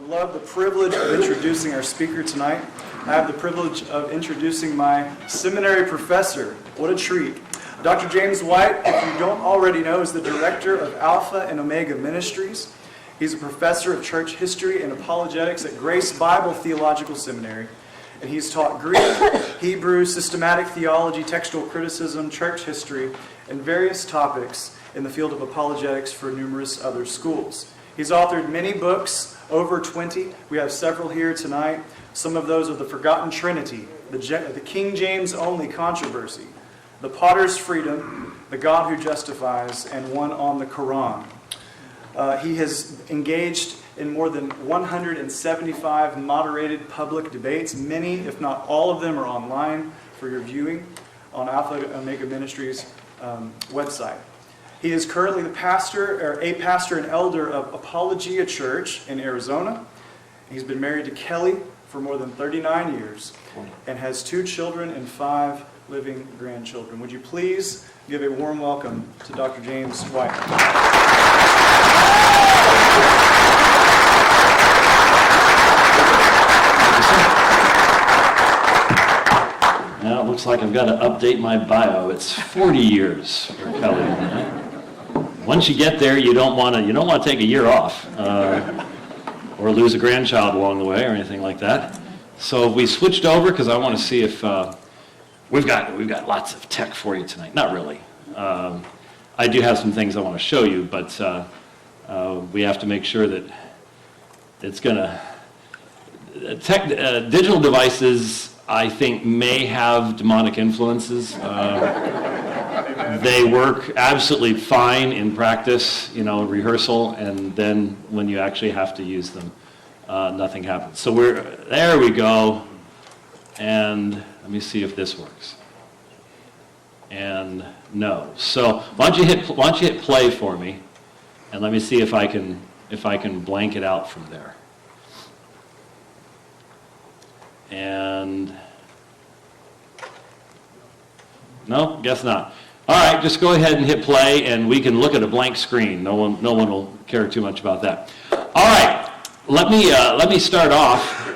would love the privilege of introducing our speaker tonight. I have the privilege of introducing my seminary professor. What a treat. Dr. James White, if you don't already know, is the director of Alpha and Omega Ministries. He's a professor of church history and apologetics at Grace Bible Theological Seminary. And he's taught Greek, Hebrew, systematic theology, textual criticism, church history, and various topics in the field of apologetics for numerous other schools. He's authored many books, over 20. We have several here tonight. Some of those are The Forgotten Trinity, the King James Only Controversy, The Potter's Freedom, The God Who Justifies, and one on the Quran. He has engaged in more than 175 moderated public debates. Many, if not all of them, are online for your viewing on Alpha and Omega Ministries website. He is currently a pastor and elder of Apologia Church in Arizona. He's been married to Kelly for more than 39 years and has 2 children and 5 living grandchildren. Would you please give a warm welcome to Dr. James White. Now it looks like I've got to update my bio. It's 40 years for Kelly. Once you get there, you don't want to take a year off or lose a grandchild along the way or anything like that. So we switched over because I want to see if we've got lots of tech for you tonight. Not really. I do have some things I want to show you, but we have to make sure that it's going to digital devices, I think, may have demonic influences. They work absolutely fine in practice, rehearsal, and then when you actually have to use them, nothing happens. So there we go, and let me see if this works. And no. So why don't you hit play for me, and let me see if I can blank it out from there. And no, guess not. All right, just go ahead and hit play, and we can look at a blank screen. No one will care too much about that. All right, let me start off.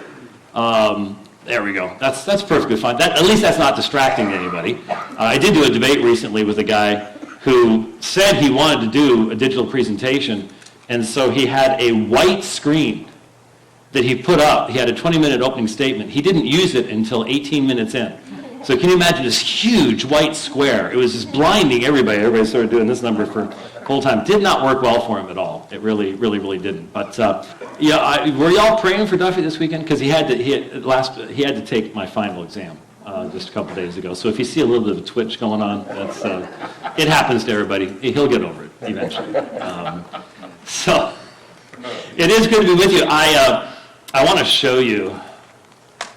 There we go. That's perfectly fine. At least that's not distracting to anybody. I did do a debate recently with a guy who said he wanted to do a digital presentation, and so he had a white screen that he put up. He had a 20-minute opening statement. He didn't use it until 18 minutes in. So can you imagine this huge white square? It was just blinding everybody. Everybody started doing this number for the whole time. Did not work well for him at all. It really, really, really didn't. But were y'all praying for Duffy this weekend? Because he had to take my final exam just a couple days ago. So if you see a little bit of a twitch going on, that's it happens to everybody. He'll get over it eventually. So it is good to be with you. I want to show you.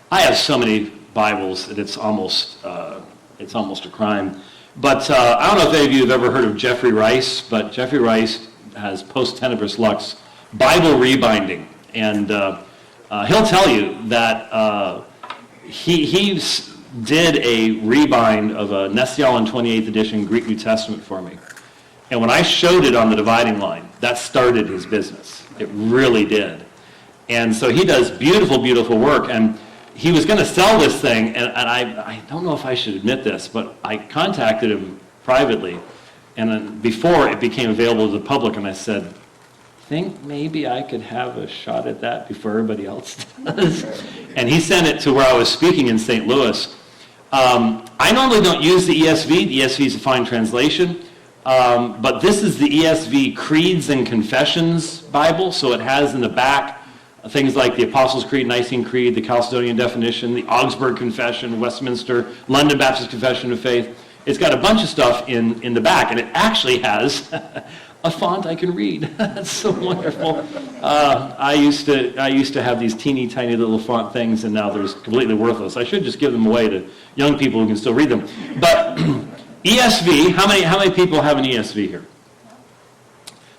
I have so many Bibles that it's almost a crime. But I don't know if any of you have ever heard of Jeffrey Rice, but Jeffrey Rice has Post Tenebris Lux Bible rebinding, and he'll tell you that he did a rebind of a Nestle-Aland 28th edition Greek New Testament for me. And when I showed it on the dividing line, that started his business. It really did. And so he does beautiful, beautiful work. And he was going to sell this thing, and I don't know if I should admit this, but I contacted him privately, and then before it became available to the public, and I said, think maybe I could have a shot at that before everybody else does. And he sent it to where I was speaking in St. Louis. I normally don't use the ESV. The ESV is a fine translation, but this is the ESV Creeds and Confessions Bible, so it has in the back things like the Apostles' Creed, Nicene Creed, the Chalcedonian Definition, the Augsburg Confession, Westminster, London Baptist Confession of Faith. It's got a bunch of stuff in the back, and it actually has a font I can read. That's so wonderful. I used to have these teeny tiny little font things, and now they're completely worthless. I should just give them away to young people who can still read them. But ESV, how many people have an ESV here?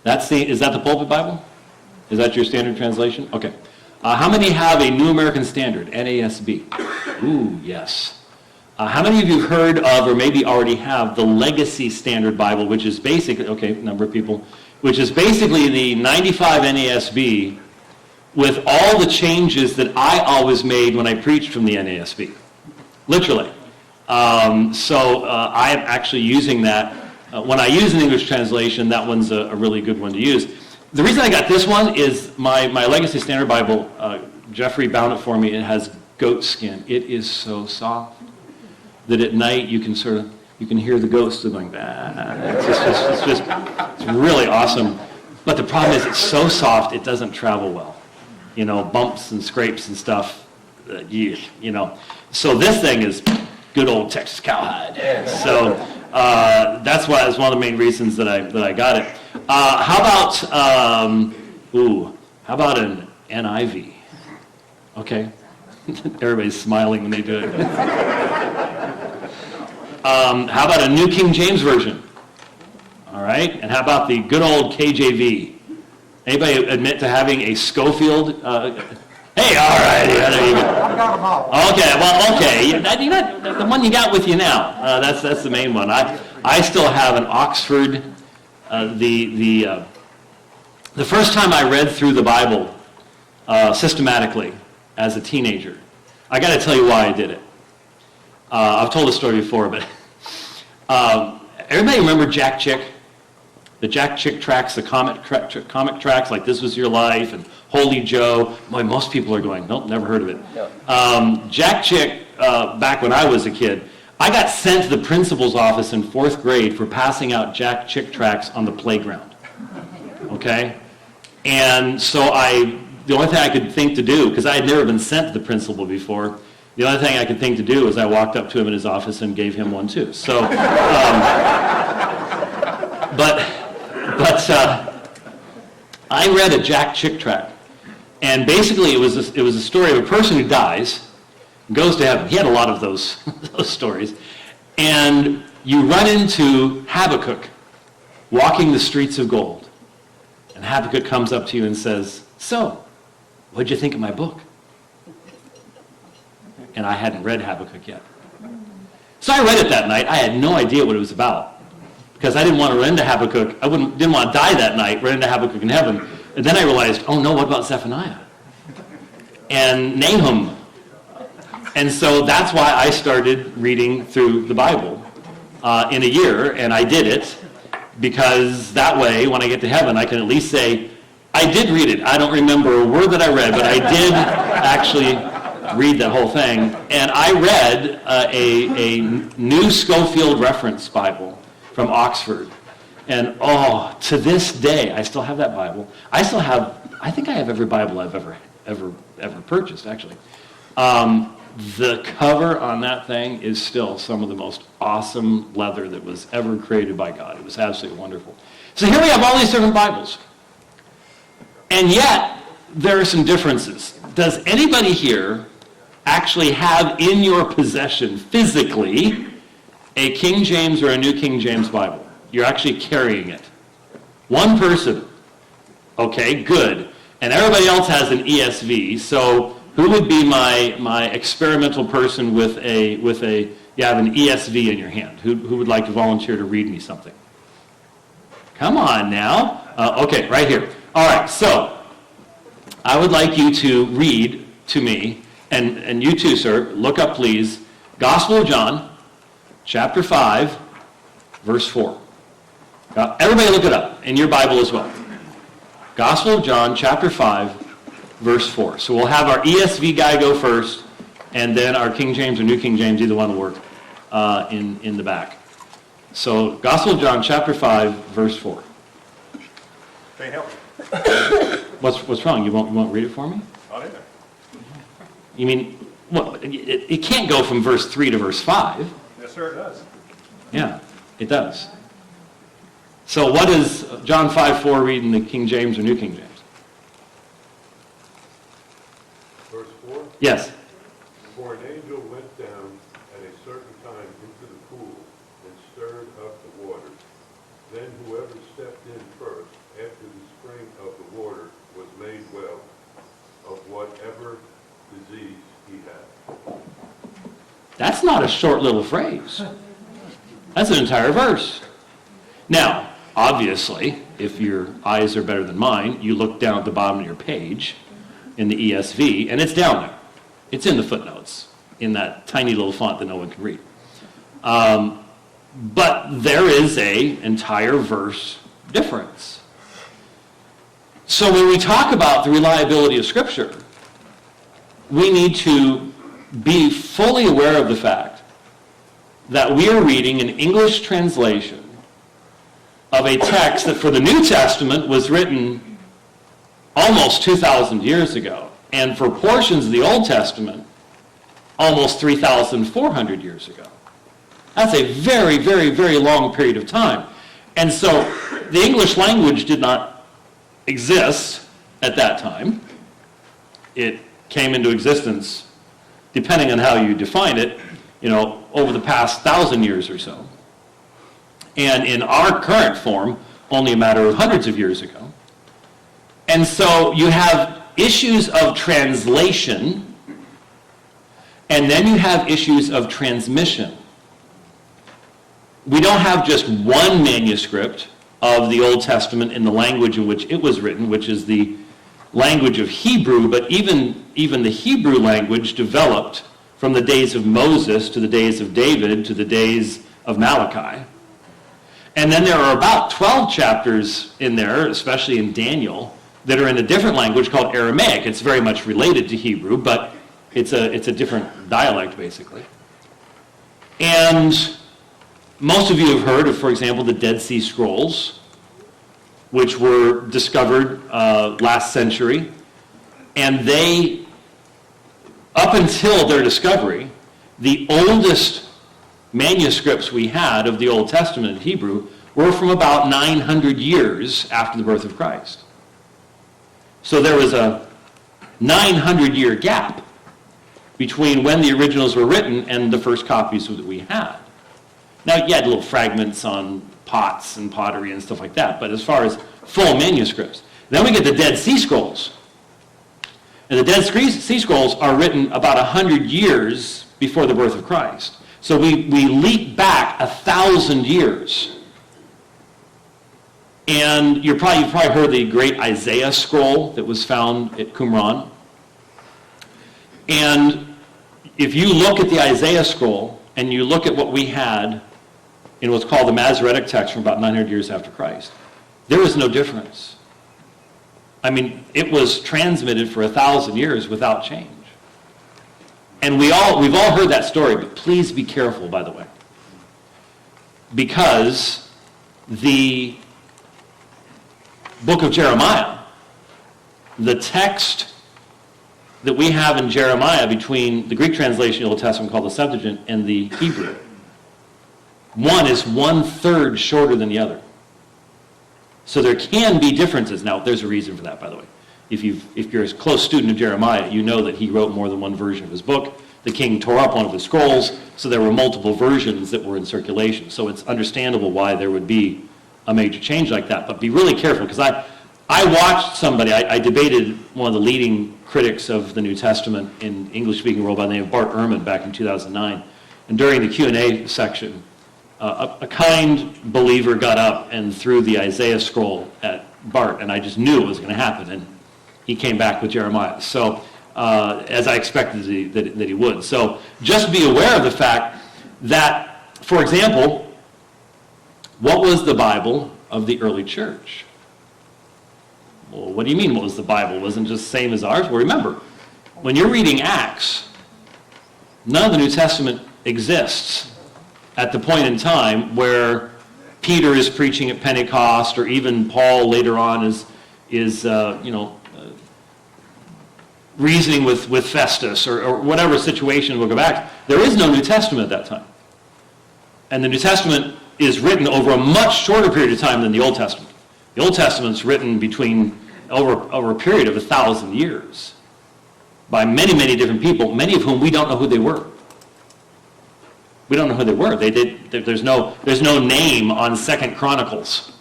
Is that the Pulpit Bible? Is that your standard translation? Okay. How many have a New American Standard, NASB? Ooh, yes. How many of you have heard of, or maybe already have, the Legacy Standard Bible, which is basically, okay, number of people, which is basically the 95 NASB with all the changes that I always made when I preached from the NASB. Literally. So I am actually using that. When I use an English translation, that one's a really good one to use. The reason I got this one is my Legacy Standard Bible, Jeffrey bound it for me. It has goat skin. It is so soft that at night you can hear the ghosts going, it's really awesome. But the problem is it's so soft it doesn't travel well. You know, bumps and scrapes and stuff. You know. So this thing is good old Texas cowhide. So that's one of the main reasons that I got it. How about an NIV? Okay. Everybody's smiling when they do it. How about a New King James Version? All right. And how about the good old KJV? Anybody admit to having a Schofield? Hey, all right. Yeah, there you go. I got them all. Okay. Well, okay. You got the one you got with you now. That's the main one. I still have an Oxford. The first time I read through the Bible systematically as a teenager, I got to tell you why I did it. I've told the story before, but everybody remember Jack Chick? The Jack Chick tracks, the comic tracks, like This Was Your Life and Holy Joe. Boy, most people are going, nope, never heard of it. Jack Chick, back when I was a kid, I got sent to the principal's office in 4th grade for passing out Jack Chick tracts on the playground. Okay? And so the only thing I could think to do, because I had never been sent to the principal before, the only thing I could think to do was I walked up to him in his office and gave him one too. So, but I read a Jack Chick tract, and basically it was a story of a person who dies, goes to heaven. He had a lot of those stories, and you run into Habakkuk walking the streets of gold, and Habakkuk comes up to you and says, "So, what'd you think of my book?" And I hadn't read Habakkuk yet. So I read it that night. I had no idea what it was about, because I didn't want to run into Habakkuk. I didn't want to die that night, run into Habakkuk in heaven. And then I realized, oh no, what about Zephaniah? And Nahum. And so that's why I started reading through the Bible in a year, and I did it, because that way, when I get to heaven, I can at least say, I did read it. I don't remember a word that I read, but I did actually read that whole thing. And I read a New Schofield Reference Bible from Oxford. And to this day, I still have that Bible. I think I have every Bible I've ever purchased, actually. The cover on that thing is still some of the most awesome leather that was ever created by God. It was absolutely wonderful. So here we have all these different Bibles. And yet, there are some differences. Does anybody here actually have in your possession, physically, a King James or a New King James Bible? You're actually carrying it. One person. Okay, good. And everybody else has an ESV. So who would be my experimental person with you have an ESV in your hand? Who would like to volunteer to read me something? Come on now. Okay, right here. All right, so I would like you to read to me, and you too, sir, look up, please, Gospel of John, chapter 5, verse 4. Everybody look it up in your Bible as well. Gospel of John, chapter 5, verse 4. So we'll have our ESV guy go first, and then our King James or New King James, either one will work, in the back. So Gospel of John, chapter 5, verse 4. Can't help it. What's wrong? You won't read it for me? Not in there. You mean, well, it can't go from verse 3 to verse 5. Yes, sir, it does. Yeah, it does. So what does John 5:4 read in the King James or New King James? Verse 4, Yes. for an angel went down at a certain time into the pool and stirred up the waters. Then whoever stepped in first after the spring of the water was made well of whatever disease he had. That's not a short little phrase. That's an entire verse. Now, obviously, if your eyes are better than mine, you look down at the bottom of your page, in the ESV, and it's down there. It's in the footnotes, in that tiny little font that no one can read. But there is an entire verse difference. So when we talk about the reliability of Scripture, we need to be fully aware of the fact that we are reading an English translation of a text that for the New Testament was written almost 2,000 years ago, and for portions of the Old Testament, almost 3,400 years ago. That's a very, very, very long period of time. And so the English language did not exist at that time. It came into existence, depending on how you define it, over the past 1,000 years or so. And in our current form, only a matter of hundreds of years ago. And so you have issues of translation, and then you have issues of transmission. We don't have just one manuscript of the Old Testament in the language in which it was written, which is the language of Hebrew, but even the Hebrew language developed from the days of Moses to the days of David to the days of Malachi. And then there are about 12 chapters in there, especially in Daniel, that are in a different language called Aramaic. It's very much related to Hebrew, but it's a different dialect, basically. And most of you have heard of, for example, the Dead Sea Scrolls, which were discovered last century. And they, up until their discovery, the oldest manuscripts we had of the Old Testament in Hebrew were from about 900 years after the birth of Christ. So there was a 900-year gap between when the originals were written and the first copies that we had. Now, you had little fragments on pots and pottery and stuff like that, but as far as full manuscripts. Then we get the Dead Sea Scrolls. And the Dead Sea Scrolls are written about 100 years before the birth of Christ. So we leap back 1,000 years. And you've probably heard the great Isaiah scroll that was found at Qumran. And if you look at the Isaiah scroll and you look at what we had in what's called the Masoretic text from about 900 years after Christ, there is no difference. I mean, it was transmitted for 1,000 years without change. And we've all heard that story, but please be careful, by the way. Because the book of Jeremiah, the text that we have in Jeremiah between the Greek translation of the Old Testament called the Septuagint and the Hebrew, one is 1/3 shorter than the other. So there can be differences. Now, there's a reason for that, by the way. If you're a close student of Jeremiah, you know that he wrote more than one version of his book. The king tore up one of the scrolls, so there were multiple versions that were in circulation. So it's understandable why there would be a major change like that. But be really careful, because I watched somebody, I debated one of the leading critics of the New Testament in English-speaking world by the name of Bart Ehrman back in 2009. And during the Q&A section, a kind believer got up and threw the Isaiah scroll at Bart, and I just knew it was going to happen. And he came back with Jeremiah. So, as I expected that he would. So, just be aware of the fact that, for example, what was the Bible of the early church? Well, what do you mean, what was the Bible? It wasn't just the same as ours? Well, remember, when you're reading Acts, none of the New Testament exists at the point in time where Peter is preaching at Pentecost, or even Paul later on is reasoning with Festus, or whatever situation we'll go back. There is no New Testament at that time. And the New Testament is written over a much shorter period of time than the Old Testament. The Old Testament's written over a period of 1,000 years by many, many different people, many of whom we don't know who they were. We don't know who they were. There's no name on 2 Chronicles,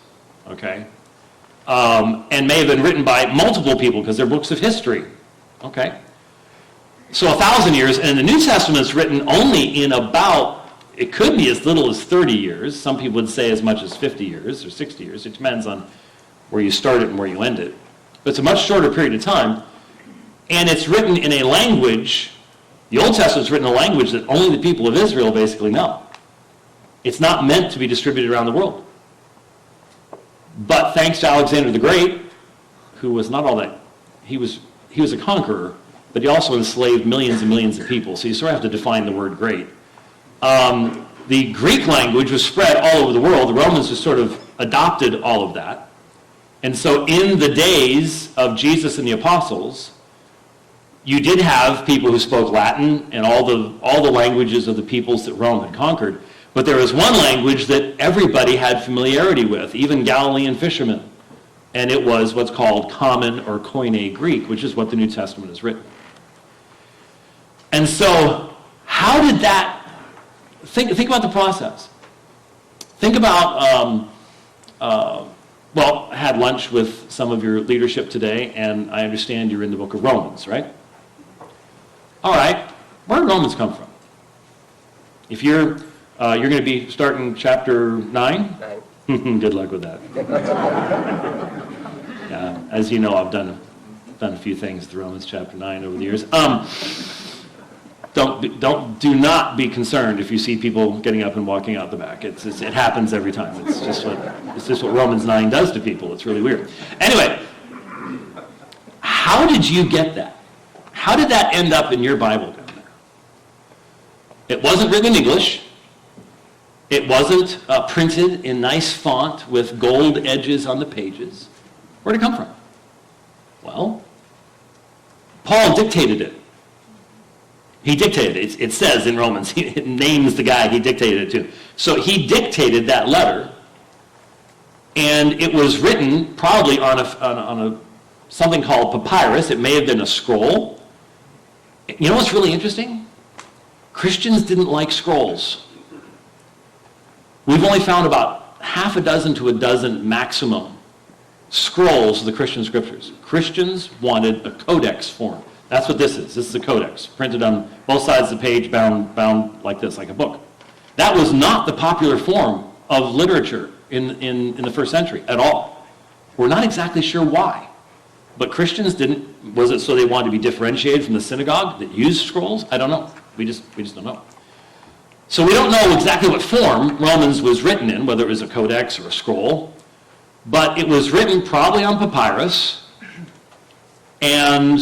okay? And may have been written by multiple people because they're books of history, okay? So 1,000 years, and the New Testament's written only in about, it could be as little as 30 years. Some people would say as much as 50 years or 60 years. It depends on where you start it and where you end it. But it's a much shorter period of time. And it's written in a language, the Old Testament's written in a language that only the people of Israel basically know. It's not meant to be distributed around the world. But thanks to Alexander the Great, who was not all that, he was a conqueror, but he also enslaved millions and millions of people, so you sort of have to define the word great. The Greek language was spread all over the world. The Romans just sort of adopted all of that. And so in the days of Jesus and the apostles, you did have people who spoke Latin and all the languages of the peoples that Rome had conquered, but there was one language that everybody had familiarity with, even Galilean fishermen, and it was what's called Common or Koine Greek, which is what the New Testament is written. And so, how did that, think about the process. Think about, I had lunch with some of your leadership today, and I understand you're in the book of Romans, right? All right, where did Romans come from? If you're going to be starting chapter 9? Good luck with that. Yeah, as you know, I've done a few things with Romans chapter 9 over the years. Do not be concerned if you see people getting up and walking out the back. It happens every time. It's just what Romans 9 does to people. It's really weird. Anyway, how did you get that? How did that end up in your Bible down there? It wasn't written in English. It wasn't printed in nice font with gold edges on the pages. Where did it come from? Well, Paul dictated it. He dictated it. It says in Romans, it names the guy he dictated it to. So he dictated that letter, and it was written probably on something called papyrus. It may have been a scroll. You know what's really interesting? Christians didn't like scrolls. We've only found about half a dozen to a dozen maximum scrolls of the Christian scriptures. Christians wanted a codex form. That's what this is. This is a codex, printed on both sides of the page, bound like this, like a book. That was not the popular form of literature in the first century at all. We're not exactly sure why. But Christians didn't. Was it so they wanted to be differentiated from the synagogue that used scrolls? I don't know. We just don't know. So we don't know exactly what form Romans was written in, whether it was a codex or a scroll. But it was written probably on papyrus, and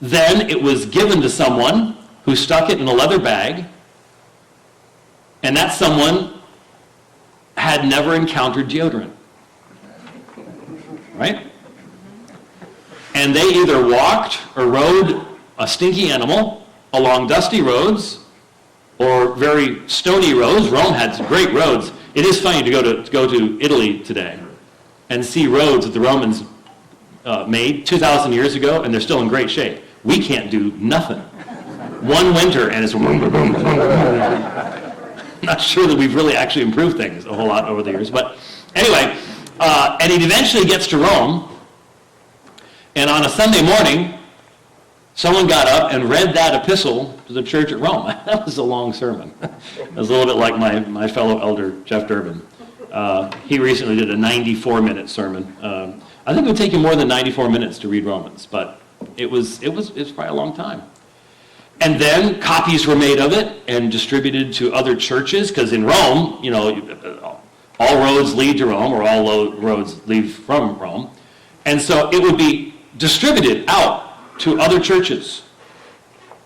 then it was given to someone who stuck it in a leather bag, and that someone had never encountered deodorant. Right? And they either walked or rode a stinky animal along dusty roads or very stony roads. Rome had some great roads. It is funny to go to Italy today and see roads that the Romans made 2,000 years ago, and they're still in great shape. We can't do nothing. One winter, and it's not sure that we've really actually improved things a whole lot over the years. But anyway, and it eventually gets to Rome, and on a Sunday morning, someone got up and read that epistle to the church at Rome. That was a long sermon. It was a little bit like my fellow elder, Jeff Durbin. He recently did a 94-minute sermon. I think it would take you more than 94 minutes to read Romans, but it was probably a long time. And then copies were made of it and distributed to other churches, because in Rome, all roads lead to Rome, or all roads lead from Rome. And so it would be distributed out to other churches.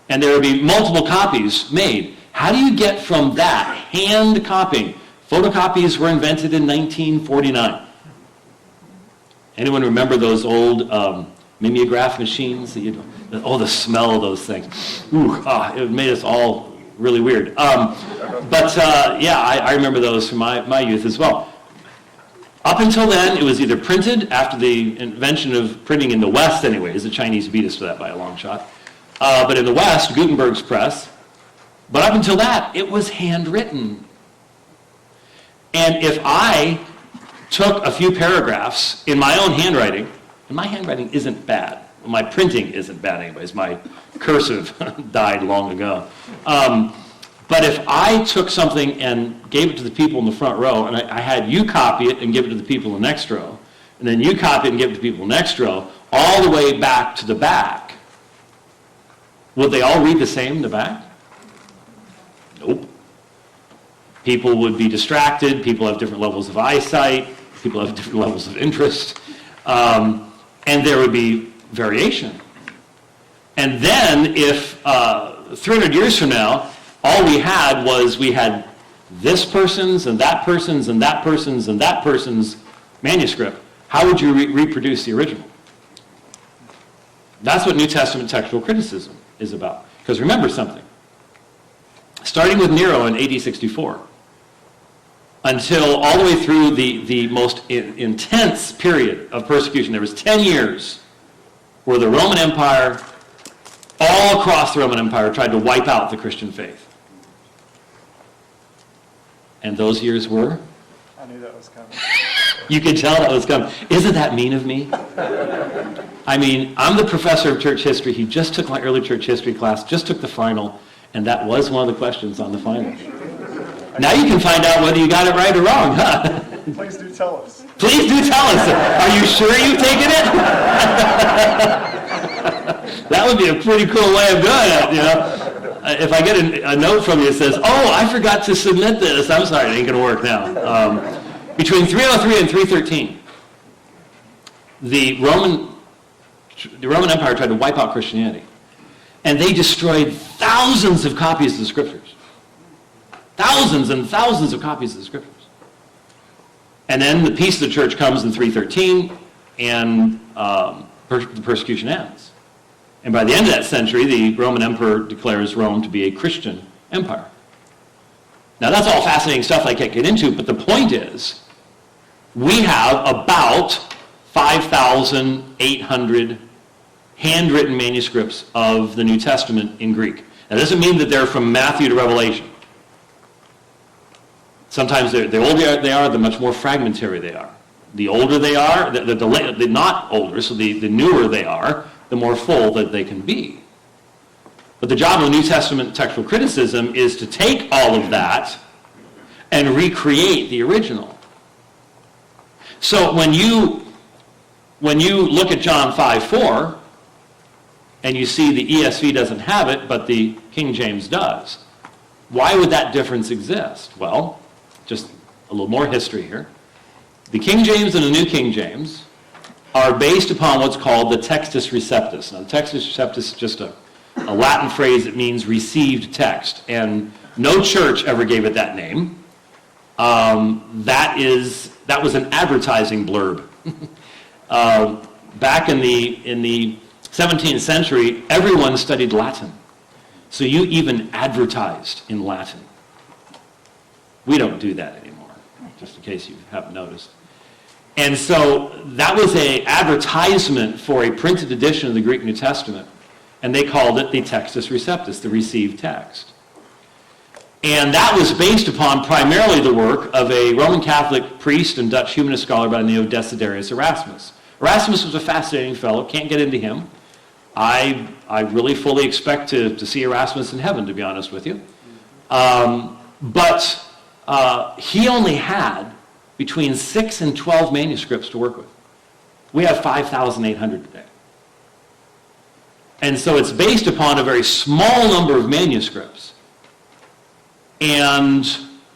And there would be multiple copies made. How do you get from that hand copying? Photocopies were invented in 1949. Anyone remember those old mimeograph machines? The smell of those things. It made us all really weird. I remember those from my youth as well. Up until then, it was either printed, after the invention of printing in the West anyways. The Chinese beat us to that by a long shot. But in the West, Gutenberg's press. But up until that, it was handwritten. And if I took a few paragraphs in my own handwriting, and my handwriting isn't bad. My printing isn't bad anyways. My cursive died long ago. But if I took something and gave it to the people in the front row, and I had you copy it and give it to the people in the next row, and then you copy it and give it to the people in the next row, all the way back to the back, Would they all read the same in the back? Nope. People would be distracted. People have different levels of eyesight. People have different levels of interest. And there would be variation. And then if 300 years from now, all we had this person's and that person's and that person's and that person's manuscript, how would you reproduce the original? That's what New Testament textual criticism is about. Because remember something. Starting with Nero in AD 64, until all the way through the most intense period of persecution, there was 10 years where the Roman Empire, all across the Roman Empire, tried to wipe out the Christian faith. And those years were? I knew that was coming. You could tell that was coming. Isn't that mean of me? I mean, I'm the professor of church history. He just took my early church history class, just took the final, and that was one of the questions on the final. Now you can find out whether you got it right or wrong, huh? Please do tell us. Please do tell us. Are you sure you've taken it? That would be a pretty cool way of doing it, you know. If I get a note from you that says, oh, I forgot to submit this, I'm sorry, it ain't going to work now. Between 303 and 313, the Roman Empire tried to wipe out Christianity. And they destroyed thousands of copies of the Scriptures. Thousands and thousands of copies of the Scriptures. And then the peace of the church comes in 313, and the persecution ends. And by the end of that century, the Roman emperor declares Rome to be a Christian empire. Now, that's all fascinating stuff I can't get into, but the point is, we have about 5,800 handwritten manuscripts of the New Testament in Greek. That doesn't mean that they're from Matthew to Revelation. Sometimes the older they are, the much more fragmentary they are. The older they are, the not older, so the newer they are, the more full that they can be. But the job of New Testament textual criticism is to take all of that and recreate the original. So when you look at John 5:4, and you see the ESV doesn't have it, but the King James does, why would that difference exist? Well, just a little more history here. The King James and the New King James are based upon what's called the Textus Receptus. Now, the Textus Receptus is just a Latin phrase that means received text, and no church ever gave it that name. That was an advertising blurb. Back in the 17th century, everyone studied Latin. So you even advertised in Latin. We don't do that anymore, just in case you haven't noticed. And so that was an advertisement for a printed edition of the Greek New Testament, and they called it the Textus Receptus, the received text. And that was based upon primarily the work of a Roman Catholic priest and Dutch humanist scholar by the name of Desiderius Erasmus. Erasmus was a fascinating fellow, can't get into him. I really fully expect to see Erasmus in heaven, to be honest with you. But he only had between 6 and 12 manuscripts to work with. We have 5,800 today. And so it's based upon a very small number of manuscripts. And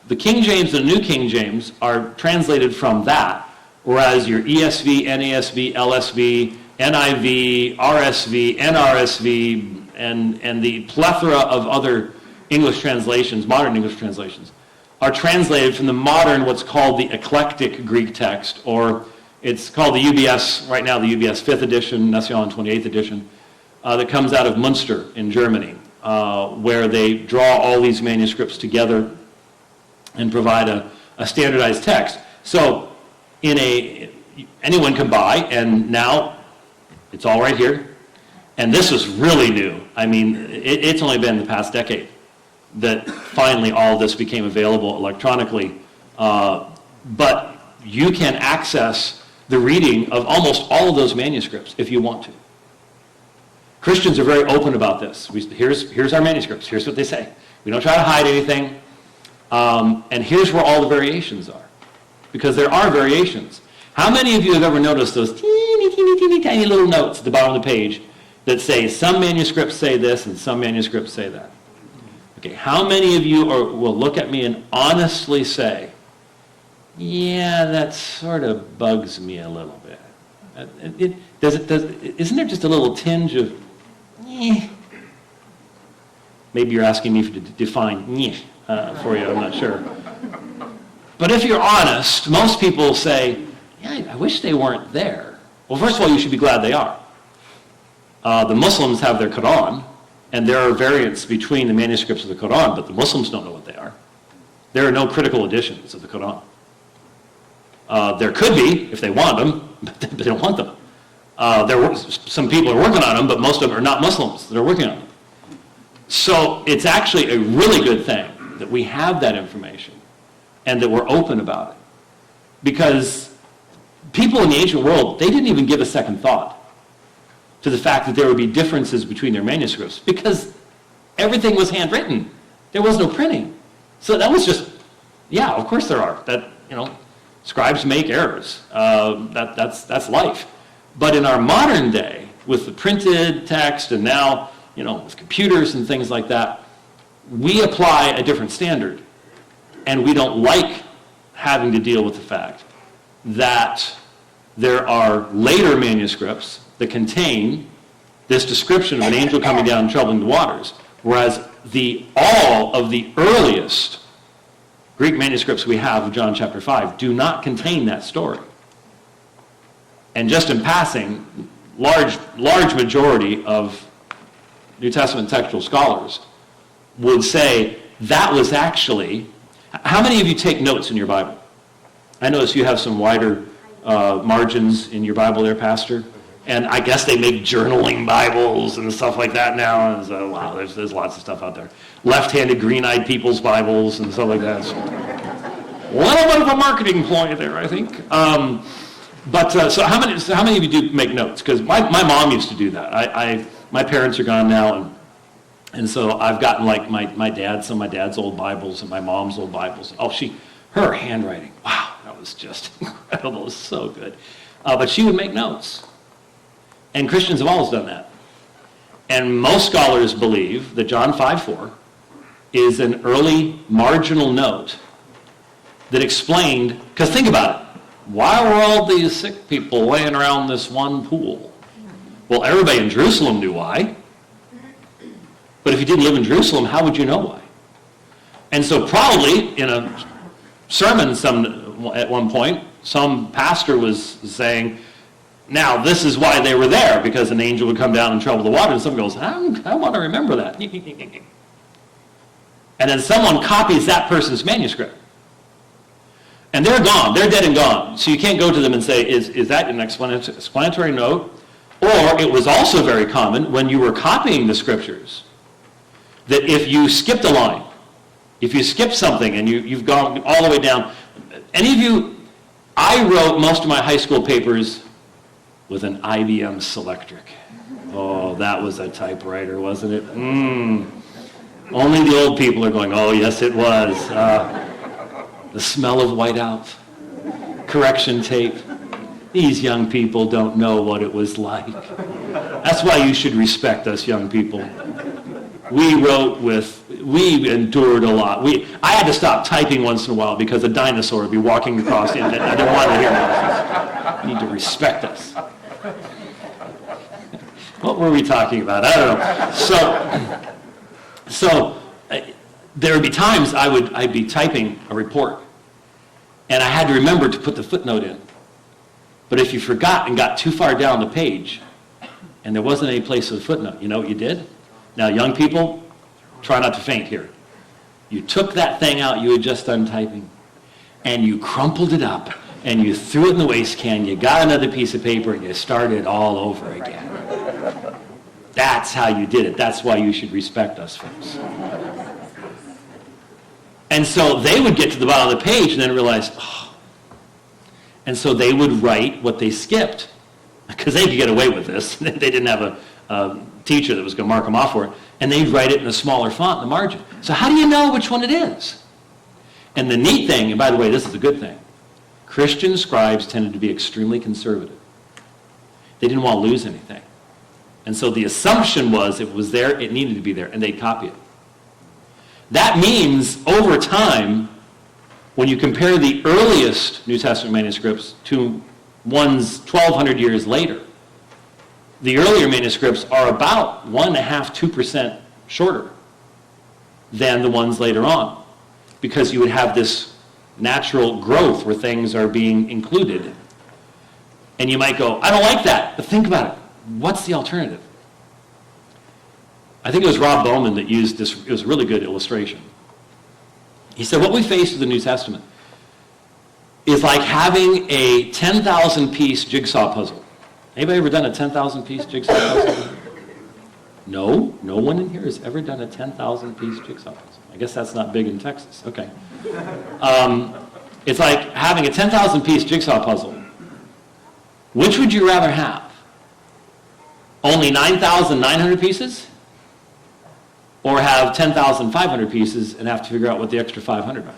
the King James and the New King James are translated from that, whereas your ESV, NASB, LSB, NIV, RSV, NRSV, and the plethora of other English translations, modern English translations, are translated from the modern, what's called the eclectic Greek text, or it's called the UBS, right now the UBS 5th edition, National 28th edition, that comes out of Munster in Germany, where they draw all these manuscripts together and provide a standardized text. So anyone can buy, and now it's all right here. And this is really new. I mean, it's only been the past decade that finally all of this became available electronically. But you can access the reading of almost all of those manuscripts if you want to. Christians are very open about this. Here's our manuscripts. Here's what they say. We don't try to hide anything. And here's where all the variations are. Because there are variations. How many of you have ever noticed those teeny, teeny, teeny, tiny little notes at the bottom of the page? that say some manuscripts say this and some manuscripts say that? Okay, how many of you will look at me and honestly say, yeah, that sort of bugs me a little bit? Isn't there just a little tinge of, eh? Maybe you're asking me to define for you, I'm not sure. But if you're honest, most people say, yeah, I wish they weren't there. Well, first of all, you should be glad they are. The Muslims have their Quran, and there are variants between the manuscripts of the Quran, but the Muslims don't know what they are. There are no critical editions of the Quran. There could be, if they want them, but they don't want them. Some people are working on them, but most of them are not Muslims that are working on them. So it's actually a really good thing that we have that information and that we're open about it. Because people in the ancient world, they didn't even give a second thought to the fact that there would be differences between their manuscripts because everything was handwritten. There was no printing. So that was just, yeah, of course there are. Scribes make errors. That's life. But in our modern day, with the printed text and now, with computers and things like that, we apply a different standard. And we don't like having to deal with the fact that there are later manuscripts that contain this description of an angel coming down and troubling the waters, whereas all of the earliest Greek manuscripts we have of John chapter 5 do not contain that story. And just in passing, large majority of New Testament textual scholars would say that was actually... How many of you take notes in your Bible? I notice you have some wider margins in your Bible there, Pastor. And I guess they make journaling Bibles and stuff like that now. And so, wow, there's lots of stuff out there. Left-handed green-eyed people's Bibles and stuff like that. So, a little bit of a marketing ploy there, I think. So how many of you do make notes? Because my mom used to do that. My parents are gone now, and so I've gotten like some of my dad's old Bibles and my mom's old Bibles. Her handwriting, wow, that was just incredible. It was so good. But she would make notes. And Christians have always done that. And most scholars believe that John 5:4 is an early marginal note that explained, because think about it, why were all these sick people laying around this one pool? Well, everybody in Jerusalem knew why. But if you didn't live in Jerusalem, how would you know why? And so probably in a sermon at one point, some pastor was saying, now this is why they were there, because an angel would come down and trouble the water. And someone goes, I want to remember that. And then someone copies that person's manuscript. And they're gone. They're dead and gone. So you can't go to them and say, is that an explanatory note? Or it was also very common when you were copying the scriptures that if you skipped a line, if you skipped something and you've gone all the way down, any of you, I wrote most of my high school papers with an IBM Selectric. Oh, that was a typewriter, wasn't it? Only the old people are going, oh, yes, it was. The smell of whiteout, correction tape. These young people don't know what it was like. That's why you should respect us young people. We endured a lot. I had to stop typing once in a while because a dinosaur would be walking across the internet. I didn't want to hear that. You need to respect us. What were we talking about? I don't know. So there would be times I'd be typing a report, and I had to remember to put the footnote in. But if you forgot and got too far down the page, and there wasn't any place for the footnote, you know what you did? Now, young people, try not to faint here. You took that thing out you had just done typing, and you crumpled it up, and you threw it in the waste can, you got another piece of paper, and you started all over again. That's how you did it. That's why you should respect us, folks. And so they would get to the bottom of the page and then realize, oh. And so they would write what they skipped, because they could get away with this. They didn't have a teacher that was going to mark them off for it. And they'd write it in a smaller font in the margin. So how do you know which one it is? And the neat thing, and by the way, this is a good thing, Christian scribes tended to be extremely conservative. They didn't want to lose anything. And so the assumption was it was there, it needed to be there, and they'd copy it. That means over time, when you compare the earliest New Testament manuscripts to ones 1,200 years later, the earlier manuscripts are about 1.5–2% shorter than the ones later on, because you would have this natural growth where things are being included. And you might go, I don't like that, but think about it. What's the alternative? I think it was Rob Bowman that used this. It was a really good illustration. He said, what we face with the New Testament is like having a 10,000-piece jigsaw puzzle. Anybody ever done a 10,000-piece jigsaw puzzle? No, no one in here has ever done a 10,000-piece jigsaw puzzle. I guess that's not big in Texas. Okay. It's like having a 10,000-piece jigsaw puzzle. Which would you rather have? Only 9,900 pieces? Or have 10,500 pieces and have to figure out what the extra 500 are?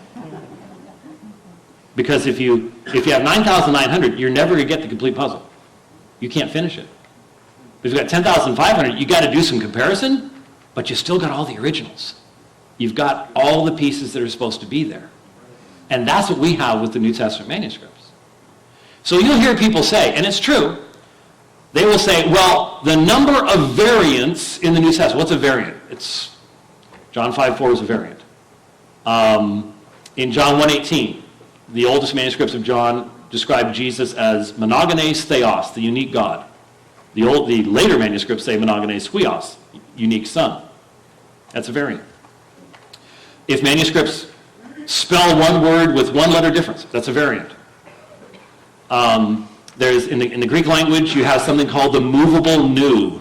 Because if you have 9,900, you're never going to get the complete puzzle. You can't finish it. If you've got 10,500, you got to do some comparison, but you still got all the originals. You've got all the pieces that are supposed to be there. And that's what we have with the New Testament manuscripts. So you'll hear people say, and it's true, they will say, well, the number of variants in the New Testament, what's a variant? It's John 5:4 is a variant. In John 1:18, the oldest manuscripts of John describe Jesus as monogenes theos, the unique God. The later manuscripts say monogenes huios, unique Son. That's a variant. If manuscripts spell one word with one letter difference, that's a variant. There's in the Greek language, you have something called the movable nu.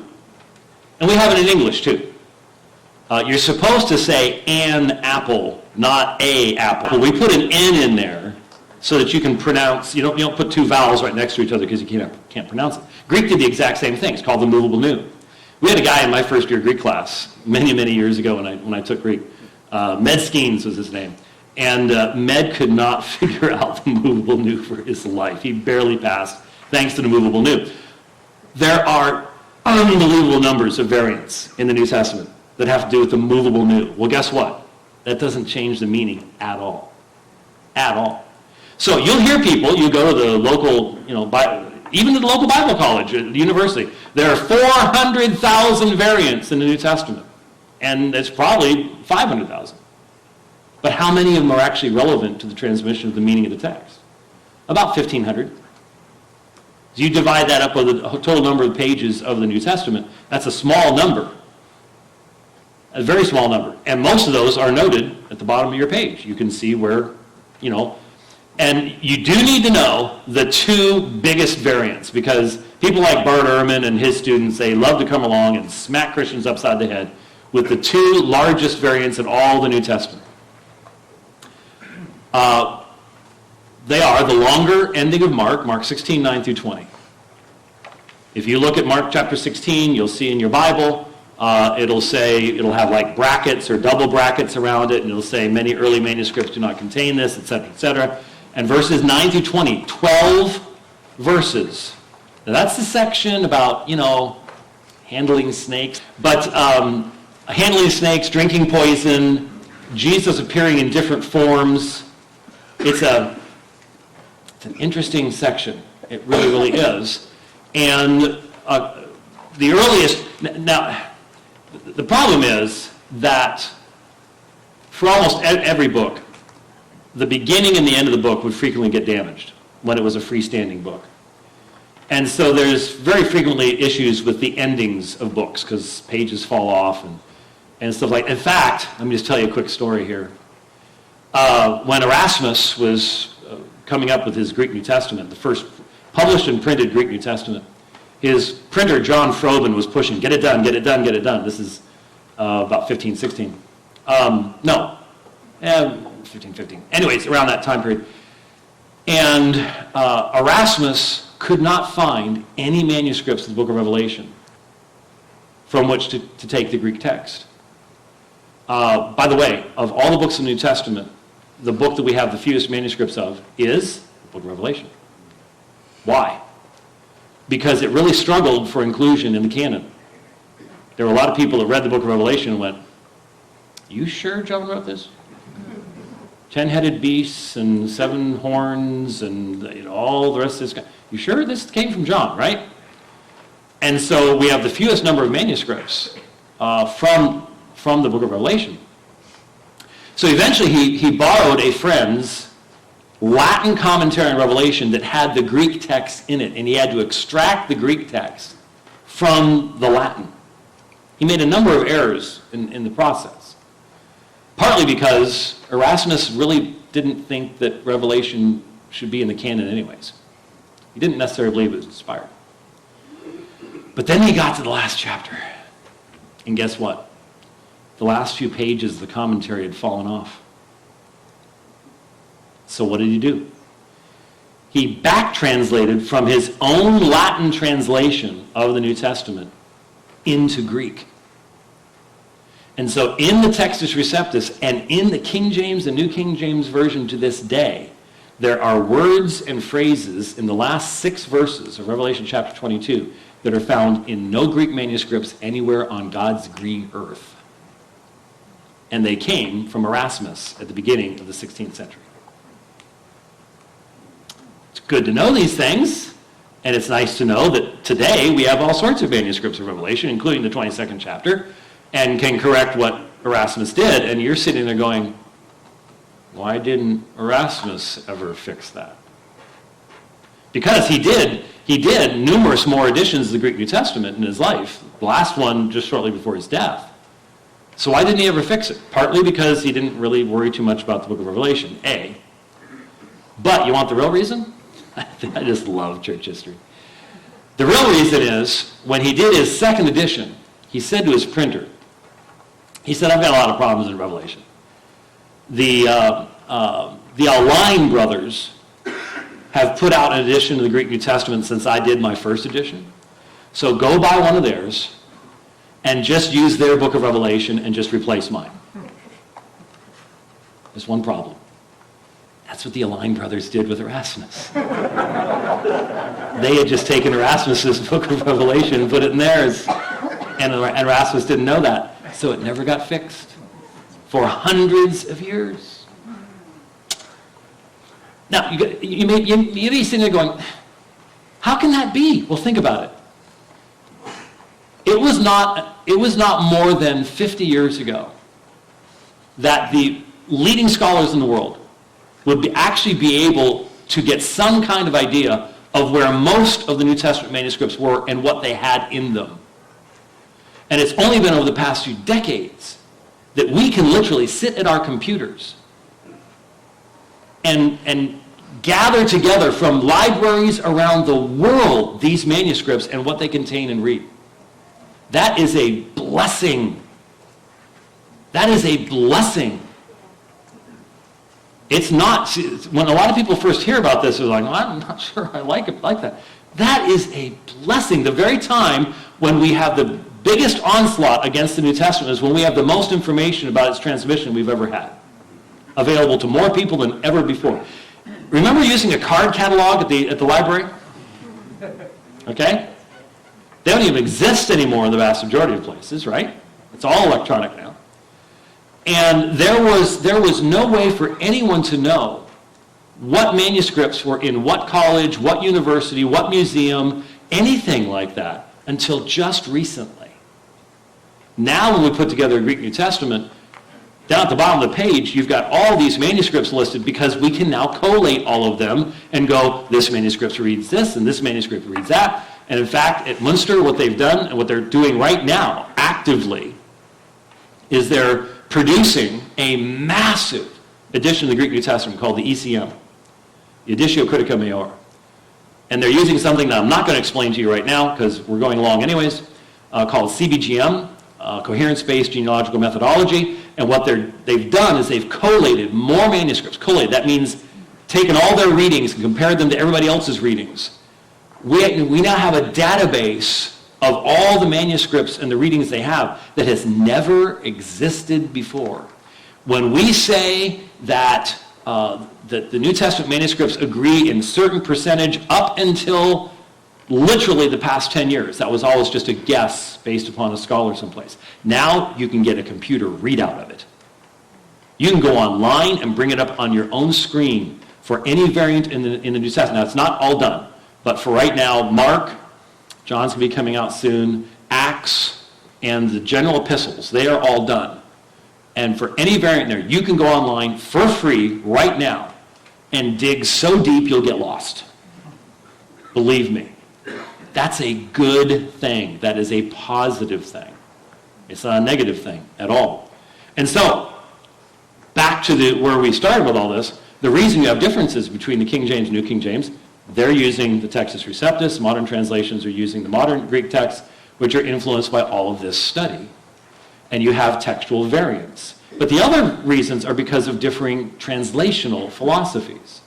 And we have it in English too. You're supposed to say an apple, not a apple. We put an N in there so that you can pronounce, you don't put two vowels right next to each other because you can't pronounce it. Greek did the exact same thing. It's called the movable nu. We had a guy in my first year Greek class many, many years ago when I took Greek. Med Skeens was his name. And Med could not figure out the movable nu for his life. He barely passed thanks to the movable nu. There are unbelievable numbers of variants in the New Testament that have to do with the movable nu. Well, guess what? That doesn't change the meaning at all. At all. So you'll hear people, you go to the local, even to the local Bible college at the university, there are 400,000 variants in the New Testament. And it's probably 500,000. But how many of them are actually relevant to the transmission of the meaning of the text? About 1,500. So you divide that up with the total number of pages of the New Testament, that's a small number. A very small number. And most of those are noted at the bottom of your page. You can see where, and you do need to know the two biggest variants, because people like Bart Ehrman and his students, they love to come along and smack Christians upside the head with the two largest variants in all the New Testament. They are the longer ending of Mark 16, 9 through 20. If you look at Mark chapter 16, you'll see in your Bible, it'll have like brackets or double brackets around it, and it'll say many early manuscripts do not contain this, etc., etc. And verses 9 through 20, 12 verses. Now that's the section about, handling snakes. But handling snakes, drinking poison, Jesus appearing in different forms. It's an interesting section. It really, really is. And the earliest, now, the problem is that for almost every book, the beginning and the end of the book would frequently get damaged when it was a freestanding book. And so there's very frequently issues with the endings of books because pages fall off and stuff like that. In fact, let me just tell you a quick story here. When Erasmus was coming up with his Greek New Testament, the first published and printed Greek New Testament, his printer, John Froben, was pushing, get it done, get it done, get it done. This is about 15, 16. 15, 15. Anyways, around that time period. And Erasmus could not find any manuscripts of the book of Revelation from which to take the Greek text. By the way, of all the books of the New Testament, the book that we have the fewest manuscripts of is the book of Revelation. Why? Because it really struggled for inclusion in the canon. There were a lot of people that read the book of Revelation and went, you sure John wrote this? 10-headed beasts and 7 horns and all the rest of this. You sure this came from John, right? And so we have the fewest number of manuscripts from the book of Revelation. So eventually he borrowed a friend's Latin commentary on Revelation that had the Greek text in it, and he had to extract the Greek text from the Latin. He made a number of errors in the process, partly because Erasmus really didn't think that Revelation should be in the canon anyways. He didn't necessarily believe it was inspired. But then he got to the last chapter, and guess what? The last few pages of the commentary had fallen off. So what did he do? He back-translated from his own Latin translation of the New Testament into Greek. And so in the Textus Receptus and in the King James and New King James Version to this day, there are words and phrases in the last 6 verses of Revelation chapter 22 that are found in no Greek manuscripts anywhere on God's green earth. And they came from Erasmus at the beginning of the 16th century. It's good to know these things, and it's nice to know that today we have all sorts of manuscripts of Revelation, including the 22nd chapter, and can correct what Erasmus did. And you're sitting there going, why didn't Erasmus ever fix that? Because he did numerous more editions of the Greek New Testament in his life, the last one just shortly before his death. So why didn't he ever fix it? Partly because he didn't really worry too much about the book of Revelation, A. But you want the real reason? I just love church history. The real reason is, when he did his second edition, he said to his printer, he said, I've got a lot of problems in Revelation. The Align brothers have put out an edition of the Greek New Testament since I did my first edition. So go buy one of theirs and just use their book of Revelation and just replace mine. There's one problem. That's what the Align brothers did with Erasmus. They had just taken Erasmus's book of Revelation and put it in theirs. And Erasmus didn't know that. So it never got fixed for hundreds of years. Now, you may be sitting there going, how can that be? Well, think about it. It was not more than 50 years ago that the leading scholars in the world would actually be able to get some kind of idea of where most of the New Testament manuscripts were and what they had in them. And it's only been over the past few decades that we can literally sit at our computers and gather together from libraries around the world these manuscripts and what they contain and read. That is a blessing. That is a blessing. It's not, when a lot of people first hear about this, they're like, well, I'm not sure I like it like that. That is a blessing. The very time when we have the biggest onslaught against the New Testament is when we have the most information about its transmission we've ever had, available to more people than ever before. Remember using a card catalog at the library? Okay? They don't even exist anymore in the vast majority of places, right? It's all electronic now. And there was no way for anyone to know what manuscripts were in what college, what university, what museum, anything like that, until just recently. Now when we put together a Greek New Testament, down at the bottom of the page, you've got all these manuscripts listed because we can now collate all of them and go, this manuscript reads this and this manuscript reads that. And in fact, at Munster, what they've done and what they're doing right now, actively, is they're producing a massive edition of the Greek New Testament called the ECM, the Editio Critica Maior. And they're using something that I'm not going to explain to you right now because we're going along anyways, called CBGM, Coherence-Based Genealogical Methodology. And what they've done is they've collated more manuscripts. Collated, that means taken all their readings and compared them to everybody else's readings. We now have a database of all the manuscripts and the readings they have that has never existed before. When we say that the New Testament manuscripts agree in certain percentage up until literally the past 10 years, that was always just a guess based upon a scholar someplace. Now you can get a computer readout of it. You can go online and bring it up on your own screen for any variant in the New Testament. Now, it's not all done, but for right now, Mark, John's going to be coming out soon, Acts, and the general epistles, they are all done. And for any variant there, you can go online for free right now and dig so deep you'll get lost. Believe me. That's a good thing. That is a positive thing. It's not a negative thing at all. And so, back to where we started with all this, the reason you have differences between the King James and New King James, they're using the Textus Receptus, modern translations are using the modern Greek text, which are influenced by all of this study. And you have textual variants. But the other reasons are because of differing translational philosophies.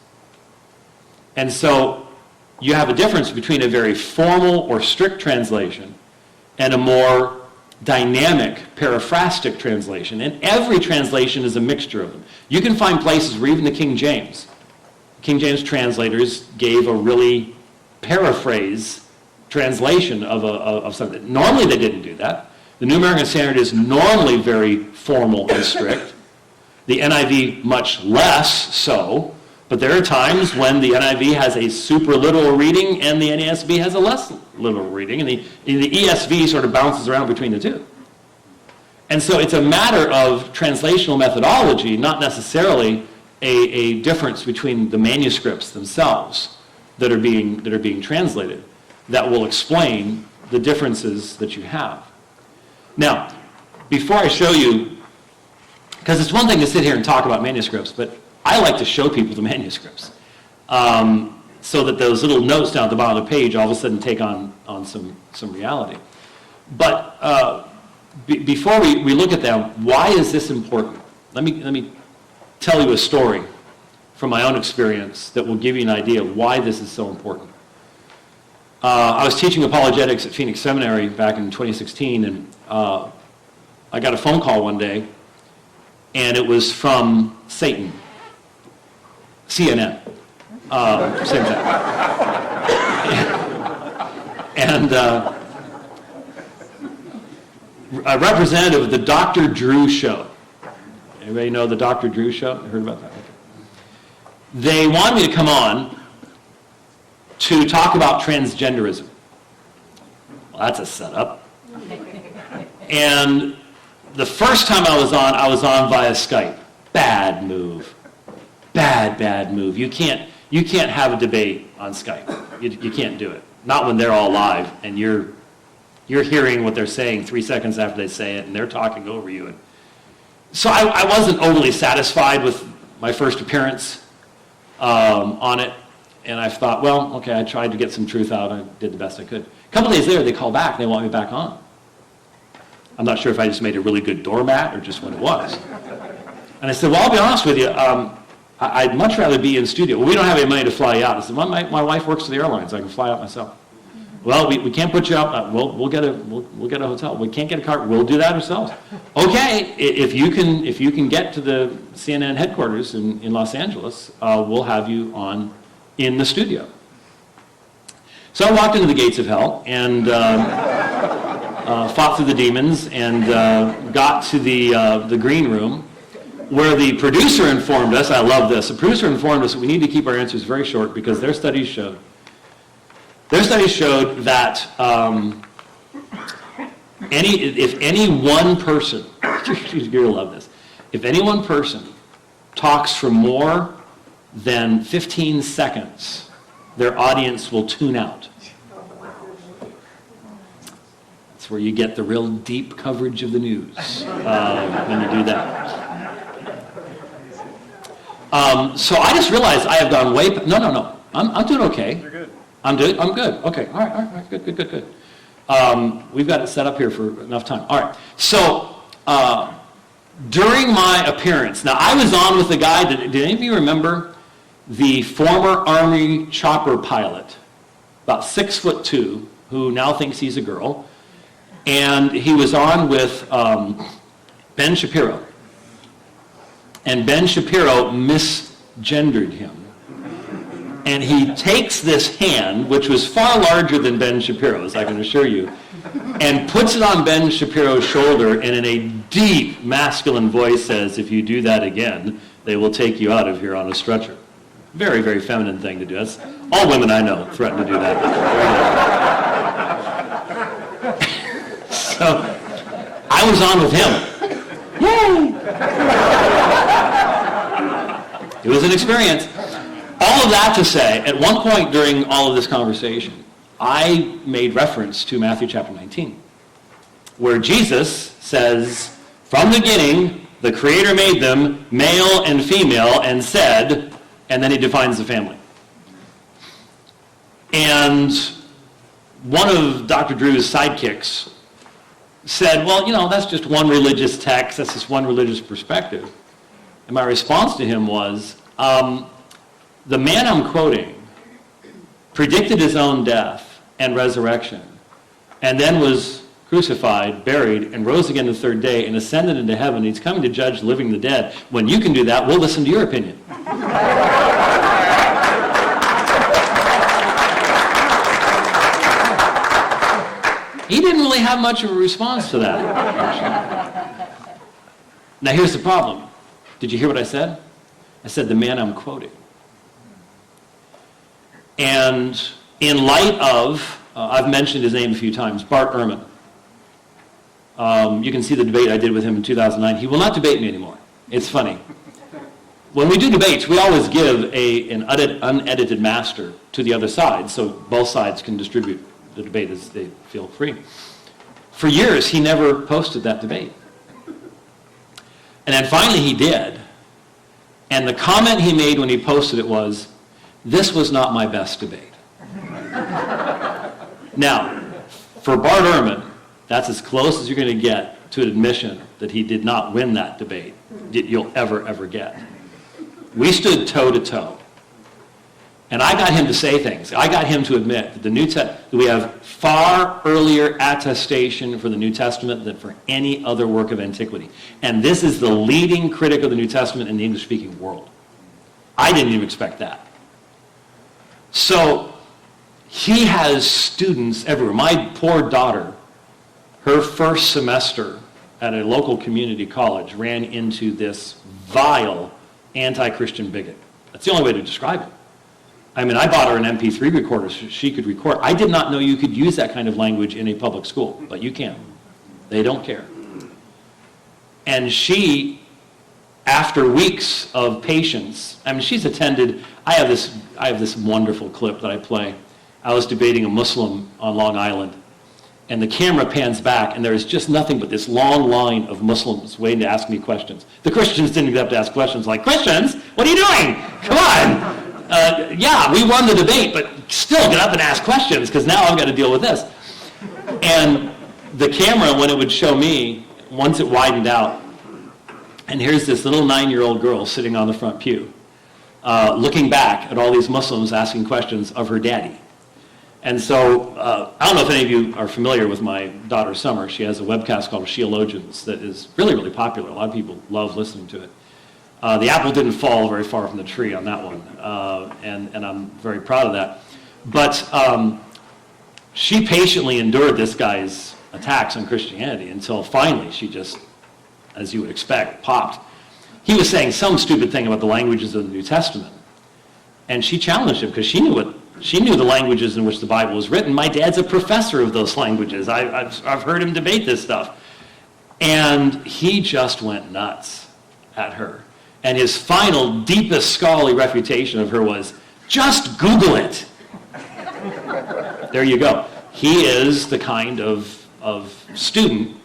And so, you have a difference between a very formal or strict translation and a more dynamic, paraphrastic translation. And every translation is a mixture of them. You can find places where even the King James translators gave a really paraphrase translation of something. Normally they didn't do that. The New American Standard is normally very formal and strict. The NIV much less so. But there are times when the NIV has a super literal reading and the NASB has a less literal reading, and the ESV sort of bounces around between the two. And so it's a matter of translational methodology, not necessarily a difference between the manuscripts themselves that are being translated, that will explain the differences that you have. Now, before I show you, because it's one thing to sit here and talk about manuscripts, but I like to show people the manuscripts so that those little notes down at the bottom of the page all of a sudden take on some reality. But before we look at them, why is this important? Let me tell you a story from my own experience that will give you an idea of why this is so important. I was teaching apologetics at Phoenix Seminary back in 2016, and I got a phone call one day, and it was from Satan. CNN, same thing. And a representative of the Dr. Drew Show. Anybody know the Dr. Drew Show? Heard about that? Okay. They wanted me to come on to talk about transgenderism. Well, that's a setup. And the first time I was on via Skype. Bad move. Bad move. You can't have a debate on Skype. You can't do it. Not when they're all live and you're hearing what they're saying 3 seconds after they say it, and they're talking over you. And so I wasn't overly satisfied with my first appearance on it, and I thought, well, okay, I tried to get some truth out. I did the best I could. A couple days later, they called back, and they want me back on. I'm not sure if I just made a really good doormat or just what it was. And I said, well, I'll be honest with you. I'd much rather be in studio. Well, we don't have any money to fly you out. I said, well, my wife works for the airlines. I can fly out myself. Well, we can't put you up. We'll get a hotel. We can't get a car. We'll do that ourselves. Okay, if you can get to the CNN headquarters in Los Angeles, we'll have you on in the studio. So I walked into the gates of hell and fought through the demons and got to the green room, where the producer informed us, I love this, the producer informed us that we need to keep our answers very short because their studies showed that if any one person, you're going to love this, if any one person talks for more than 15 seconds, their audience will tune out. That's where you get the real deep coverage of the news when you do that. So I just realized I have gone way... No. I'm doing okay. You're good. I'm good? I'm good. Okay. All right. Good. We've got it set up here for enough time. All right. So during my appearance... Now, I was on with the guy... Did any of you remember the former Army chopper pilot, about 6'2", who now thinks he's a girl, and he was on with Ben Shapiro. And Ben Shapiro misgendered him. And he takes this hand, which was far larger than Ben Shapiro's, I can assure you, and puts it on Ben Shapiro's shoulder, and in a deep masculine voice says, if you do that again, they will take you out of here on a stretcher. Very, very feminine thing to do. That's, all women I know threaten to do that. So I was on with him. Yay! It was an experience. All of that to say, at one point during all of this conversation, I made reference to Matthew chapter 19, where Jesus says, from the beginning, the Creator made them male and female and said, and then he defines the family. And one of Dr. Drew's sidekicks said, well, you know, that's just one religious text, that's just one religious perspective. And my response to him was, the man I'm quoting predicted his own death and resurrection, and then was crucified, buried, and rose again the third day, and ascended into heaven. He's coming to judge the living and the dead. When you can do that, we'll listen to your opinion. He didn't really have much of a response to that, actually. Now here's the problem. Did you hear what I said? I said the man I'm quoting. And in light of, I've mentioned his name a few times, Bart Ehrman. You can see the debate I did with him in 2009. He will not debate me anymore. It's funny. When we do debates, we always give an unedited master to the other side, so both sides can distribute the debate as they feel free. For years, he never posted that debate. And then finally he did. And the comment he made when he posted it was, this was not my best debate. Now, for Bart Ehrman, that's as close as you're going to get to an admission that he did not win that debate that you'll ever get. We stood toe to toe. And I got him to say things. I got him to admit that that we have far earlier attestation for the New Testament than for any other work of antiquity. And this is the leading critic of the New Testament in the English-speaking world. I didn't even expect that. So he has students everywhere. My poor daughter, her first semester at a local community college ran into this vile anti-Christian bigot. That's the only way to describe it. I mean, I bought her an MP3 recorder so she could record. I did not know you could use that kind of language in a public school, but you can. They don't care. And she, after weeks of patience, I mean, she's attended, I have this wonderful clip that I play. I was debating a Muslim on Long Island, and the camera pans back, and there is just nothing but this long line of Muslims waiting to ask me questions. The Christians didn't get up to ask questions like, Christians, what are you doing? Come on. Yeah, we won the debate, but still get up and ask questions, because now I've got to deal with this. And the camera, when it would show me, once it widened out, and here's this little 9-year-old girl sitting on the front pew, looking back at all these Muslims asking questions of her daddy. And so, I don't know if any of you are familiar with my daughter Summer. She has a webcast called Sheologians that is really, really popular. A lot of people love listening to it. The apple didn't fall very far from the tree on that one, and I'm very proud of that. But she patiently endured this guy's attacks on Christianity until finally she just, as you would expect, popped. He was saying some stupid thing about the languages of the New Testament, and she challenged him because she knew the languages in which the Bible was written. My dad's a professor of those languages. I've heard him debate this stuff. And he just went nuts at her. And his final, deepest scholarly refutation of her was, just Google it. There you go. He is the kind of student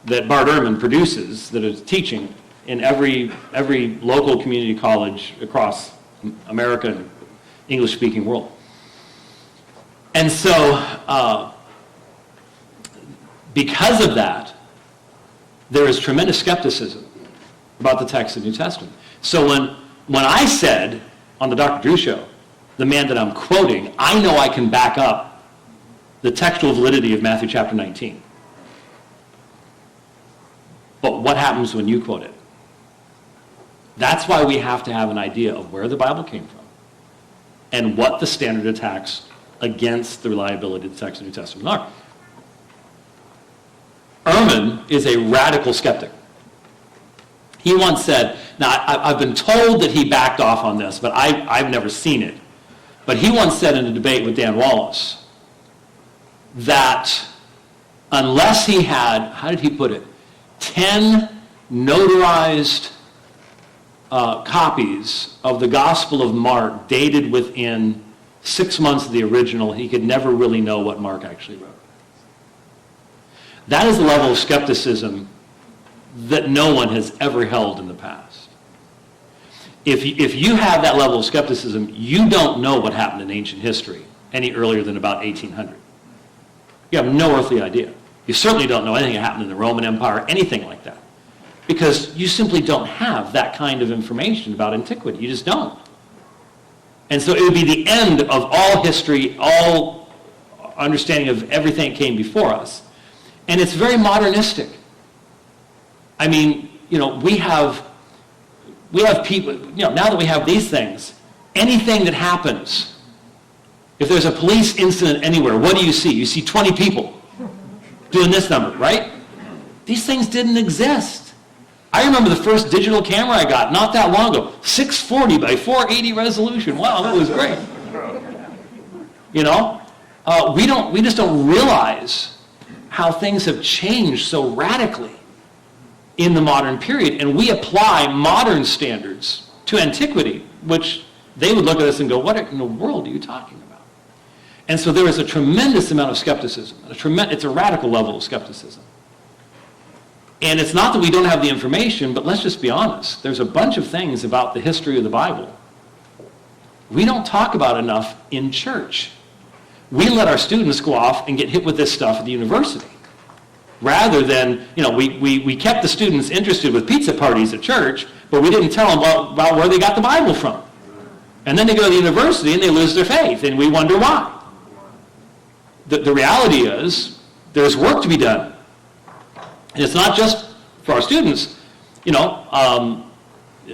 that Bart Ehrman produces that is teaching in every local community college across America and English-speaking world. And so, because of that, there is tremendous skepticism about the text of the New Testament. So when I said on the Dr. Drew Show, the man that I'm quoting, I know I can back up the textual validity of Matthew chapter 19. But what happens when you quote it? That's why we have to have an idea of where the Bible came from. and what the standard attacks against the reliability of the text of the New Testament are. Ehrman is a radical skeptic. He once said, now I've been told that he backed off on this, but I've never seen it. But he once said in a debate with Dan Wallace that unless he had, how did he put it, 10 notarized copies of the Gospel of Mark dated within 6 months of the original, he could never really know what Mark actually wrote. That is the level of skepticism that no one has ever held in the past. If you have that level of skepticism, you don't know what happened in ancient history any earlier than about 1800. You have no earthly idea. You certainly don't know anything that happened in the Roman Empire, anything like that. Because you simply don't have that kind of information about antiquity. You just don't. And so it would be the end of all history, all understanding of everything that came before us. And it's very modernistic. I mean, we have people, now that we have these things, anything that happens, if there's a police incident anywhere, what do you see? You see 20 people doing this number, right? These things didn't exist. I remember the first digital camera I got not that long ago, 640 by 480 resolution. Wow, that was great. We just don't realize how things have changed so radically in the modern period, and we apply modern standards to antiquity, which they would look at us and go, what in the world are you talking about? And so there is a tremendous amount of skepticism. It's a radical level of skepticism. And it's not that we don't have the information, but let's just be honest. There's a bunch of things about the history of the Bible we don't talk about enough in church. We let our students go off and get hit with this stuff at the university. Rather than, we kept the students interested with pizza parties at church, but we didn't tell them about where they got the Bible from. And then they go to the university and they lose their faith, and we wonder why. The reality is, there's work to be done. And it's not just for our students.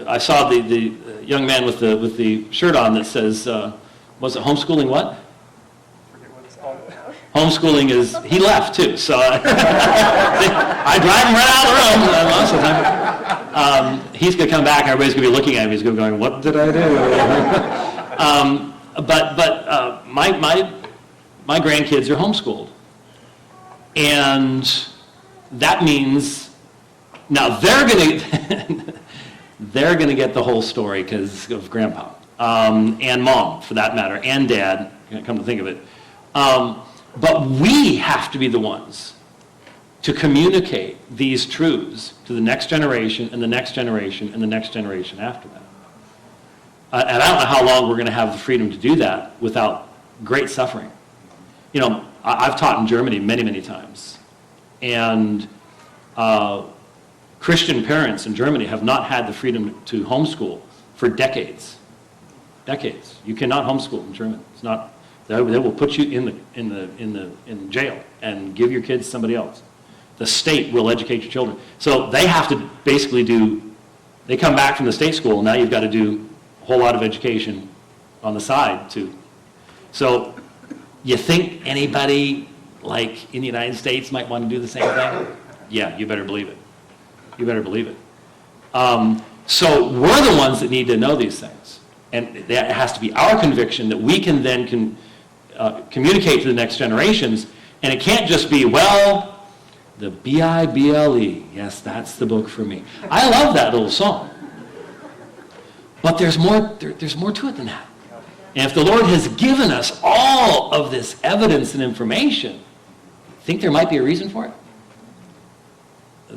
I saw the young man with the shirt on that says, was it homeschooling what? Homeschooling is, he left too, so I drive him right out of the room most of the time. He's going to come back and everybody's going to be looking at him. He's going to be going, what did I do? But my grandkids are homeschooled. And that means, now they're going to get the whole story because of grandpa, and mom for that matter, and dad, come to think of it. But we have to be the ones to communicate these truths to the next generation and the next generation and the next generation after that. And I don't know how long we're going to have the freedom to do that without great suffering. I've taught in Germany many, many times. And Christian parents in Germany have not had the freedom to homeschool for decades. Decades. You cannot homeschool in Germany. It's not. They will put you in jail and give your kids to somebody else. The state will educate your children. So they have to basically they come back from the state school, and now you've got to do a whole lot of education on the side too. So you think anybody like in the United States might want to do the same thing? Yeah, you better believe it. You better believe it. So we're the ones that need to know these things. And that has to be our conviction that we can then communicate to the next generations. And it can't just be, well, the Bible. Yes, that's the book for me. I love that little song. But there's more to it than that. And if the Lord has given us all of this evidence and information, think there might be a reason for it?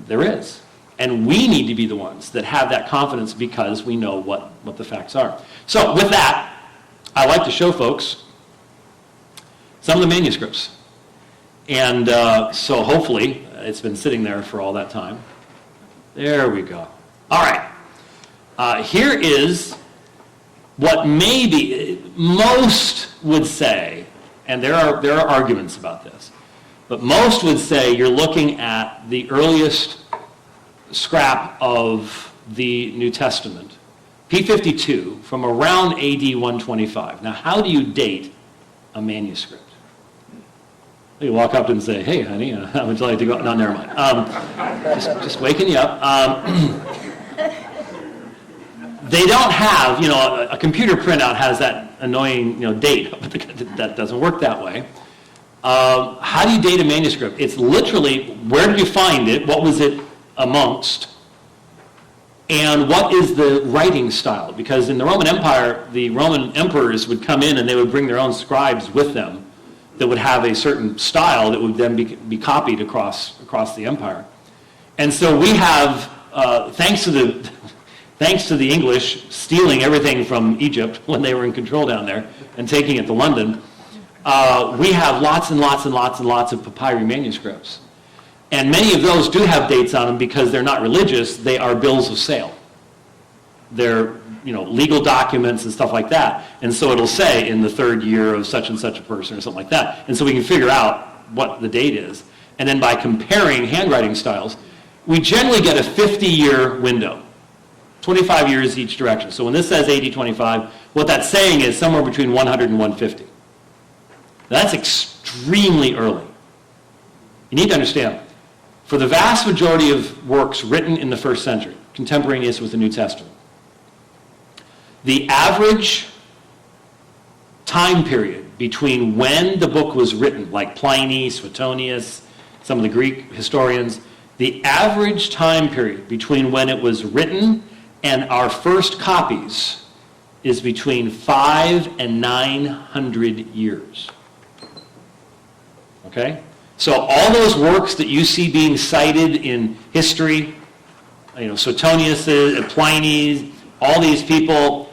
There is. And we need to be the ones that have that confidence because we know what the facts are. So with that, I like to show folks some of the manuscripts. And so hopefully, it's been sitting there for all that time. There we go. All right. Here is what maybe most would say, and there are arguments about this, but most would say you're looking at the earliest scrap of the New Testament P52 from around AD 125. Now, how do you date a manuscript? You walk up and say, hey, honey, how would you like to go? No, never mind. Just waking you up. They don't have, a computer printout has that annoying, date, but that doesn't work that way. How do you date a manuscript? It's literally, where did you find it? What was it amongst? And what is the writing style? Because in the Roman Empire, the Roman emperors would come in and they would bring their own scribes with them that would have a certain style that would then be copied across the empire. And so we have, thanks to the English stealing everything from Egypt when they were in control down there and taking it to London, we have lots and lots and lots and lots of papyri manuscripts. And many of those do have dates on them because they're not religious, they are bills of sale. They're legal documents and stuff like that. And so it'll say in the 3rd year of such and such a person or something like that. And so we can figure out what the date is. And then by comparing handwriting styles, we generally get a 50-year window, 25 years each direction. So when this says AD 25, what that's saying is somewhere between 100 and 150. That's extremely early. You need to understand, for the vast majority of works written in the 1st century, contemporaneous with the New Testament, the average time period between when the book was written, like Pliny, Suetonius, some of the Greek historians, the average time period between when it was written and our first copies is between 500 and 900 years. Okay? So all those works that you see being cited in history, Suetonius, Pliny, all these people,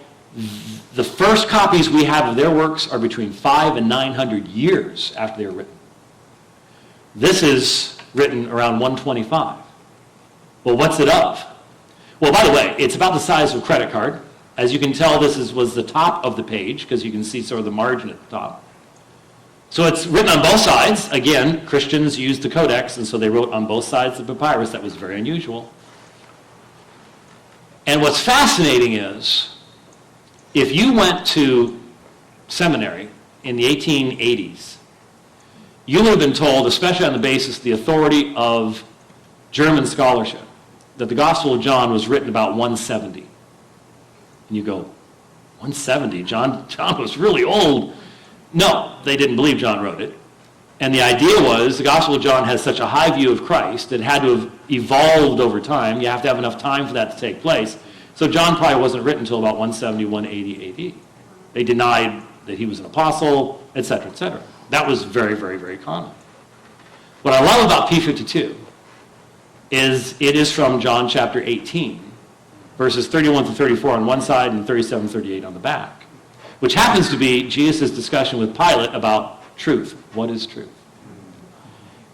the first copies we have of their works are between 500 and 900 years after they were written. This is written around 125. Well, what's it of? Well, by the way, it's about the size of a credit card. As you can tell, this was the top of the page because you can see sort of the margin at the top. So it's written on both sides. Again, Christians used the codex, and so they wrote on both sides of the papyrus. That was very unusual. And what's fascinating is, if you went to seminary in the 1880s, you would have been told, especially on the basis of the authority of German scholarship, that the Gospel of John was written about 170. And you go, 170? John was really old. No, they didn't believe John wrote it. And the idea was the Gospel of John has such a high view of Christ, it had to have evolved over time. You have to have enough time for that to take place. So John probably wasn't written until about 170, 180 AD. They denied that he was an apostle, etc., etc. That was very, very, very common. What I love about P52 is it is from John chapter 18, verses 31 to 34 on one side and 37 to 38 on the back, which happens to be Jesus' discussion with Pilate about truth. What is truth?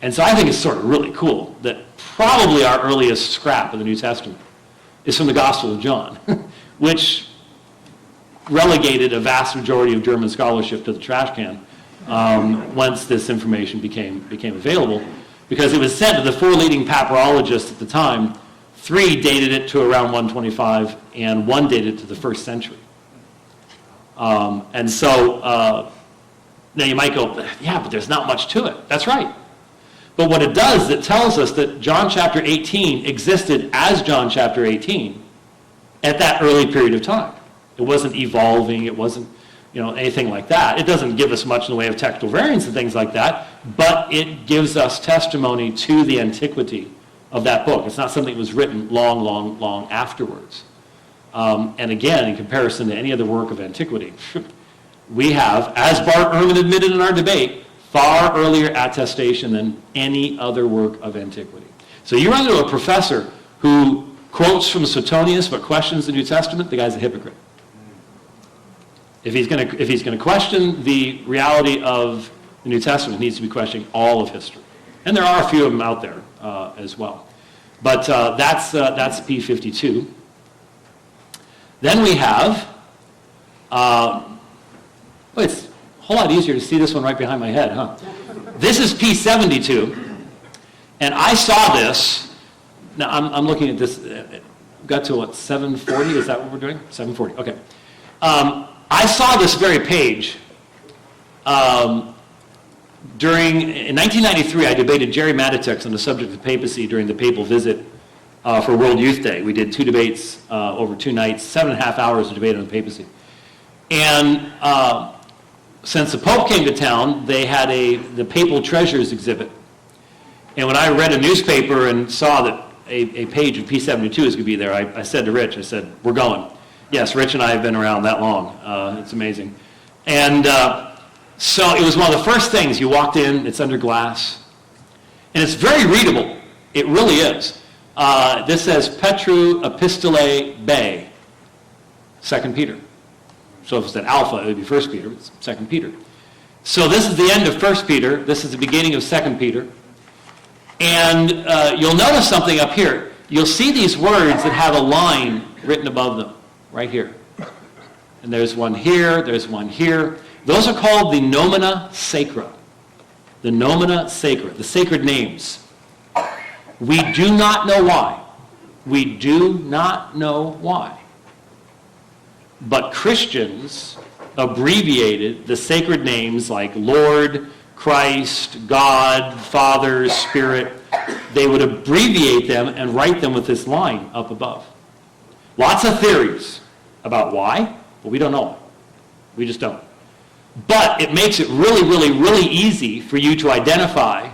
And so I think it's sort of really cool that probably our earliest scrap of the New Testament is from the Gospel of John, which relegated a vast majority of German scholarship to the trash can once this information became available, because it was said that the 4 leading papyrologists at the time, 3 dated it to around 125 and 1 dated it to the 1st century. And so now you might go, yeah, but there's not much to it. That's right. But what it does, it tells us that John chapter 18 existed as John chapter 18 at that early period of time. It wasn't evolving, it wasn't anything like that. It doesn't give us much in the way of textual variants and things like that, but it gives us testimony to the antiquity of that book. It's not something that was written long, long, long afterwards. And again, in comparison to any other work of antiquity, we have, as Bart Ehrman admitted in our debate, far earlier attestation than any other work of antiquity. So you run into a professor who quotes from Suetonius but questions the New Testament, the guy's a hypocrite. If he's going to question the reality of the New Testament, he needs to be questioning all of history. And there are a few of them out there as well. But that's P52. Then we have, it's a whole lot easier to see this one right behind my head, huh? This is P72, and I saw this. Now I'm looking at this. got to what, 7:40? Is that what we're doing? 7:40, okay. I saw this very page in 1993, I debated Jerry Matitix on the subject of papacy during the papal visit for World Youth Day. We did 2 debates over 2 nights, 7.5 hours of debate on the papacy. And since the Pope came to town, they had the Papal Treasures exhibit. And when I read a newspaper and saw that a page of P72 is going to be there, I said to Rich, I said, we're going. Yes, Rich and I have been around that long. It's amazing. And so it was one of the first things. You walked in, it's under glass. And it's very readable. It really is. This says Petru Epistolae Be, 2 Peter. So if it's an alpha, it would be 1 Peter, it's 2 Peter. So this is the end of 1 Peter. This is the beginning of 2 Peter. And you'll notice something up here. You'll see these words that have a line written above them, right here. And there's one here, there's one here. Those are called the nomina sacra. The nomina sacra, the sacred names. We do not know why. We do not know why. But Christians abbreviated the sacred names like Lord, Christ, God, Father, Spirit. They would abbreviate them and write them with this line up above. Lots of theories about why, but we don't know. We just don't. But it makes it really, really, really easy for you to identify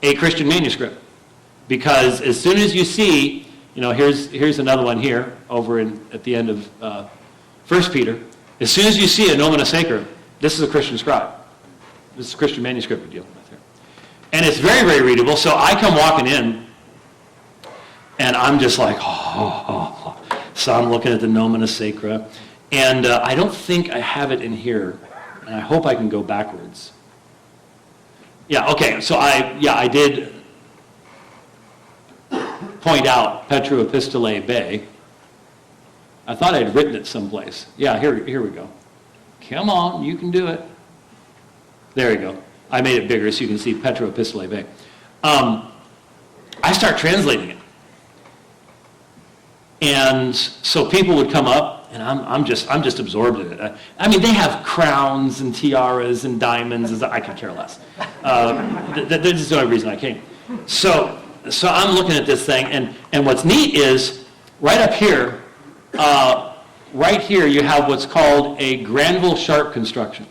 a Christian manuscript. Because as soon as you see, here's another one here over at the end of 1 Peter. As soon as you see a nomina sacra, this is a Christian scribe. This is a Christian manuscript we're dealing with here. And it's very, very readable. So I come walking in, and I'm just like, oh. So I'm looking at the nomina sacra. And I don't think I have it in here. And I hope I can go backwards. Yeah, okay. So I did point out Petru Epistolae Be. I thought I'd written it someplace. Yeah, here we go. Come on, you can do it. There you go. I made it bigger so you can see Petru Epistolae Be. I start translating it. And so people would come up, and I'm just absorbed in it. I mean, they have crowns and tiaras and diamonds. I could care less. This is the only reason I came. So I'm looking at this thing, and what's neat is right up here, you have what's called a Granville Sharp construction.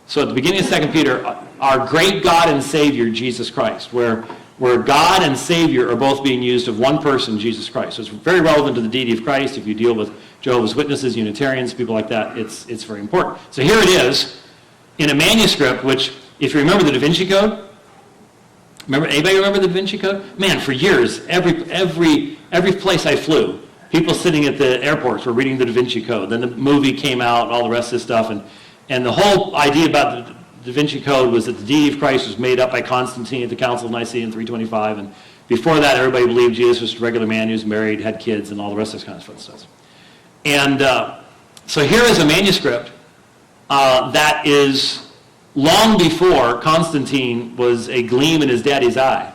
So at the beginning of 2 Peter, our great God and Savior, Jesus Christ, where God and Savior are both being used of one person, Jesus Christ. So it's very relevant to the deity of Christ. If you deal with Jehovah's Witnesses, Unitarians, people like that, it's very important. So here it is in a manuscript, which, if you remember the Da Vinci Code, anybody remember the Da Vinci Code? Man, for years, every place I flew, people sitting at the airports were reading the Da Vinci Code. Then the movie came out and all the rest of this stuff. And the whole idea about the Da Vinci Code was that the deity of Christ was made up by Constantine at the Council of Nicaea in 325. And before that, everybody believed Jesus was a regular man who was married, had kids, and all the rest of this kind of fun stuff. And so here is a manuscript that is long before Constantine was a gleam in his daddy's eye.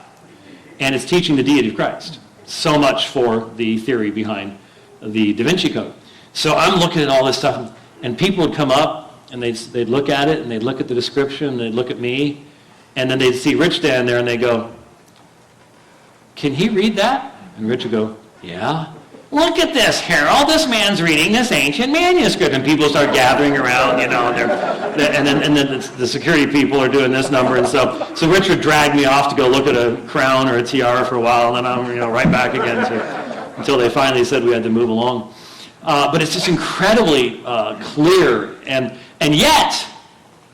And it's teaching the deity of Christ. So much for the theory behind the Da Vinci Code. So I'm looking at all this stuff, and people would come up, and they'd look at it, and they'd look at the description, and they'd look at me, and then they'd see Rich stand there, and they go, "Can he read that?" And Rich would go, "Yeah." "Look at this, Harold. This man's reading this ancient manuscript." And people start gathering around, and then the security people are doing this number, and so Rich would drag me off to go look at a crown or a tiara for a while, and then I'm right back again until they finally said we had to move along. But it's just incredibly clear, and yet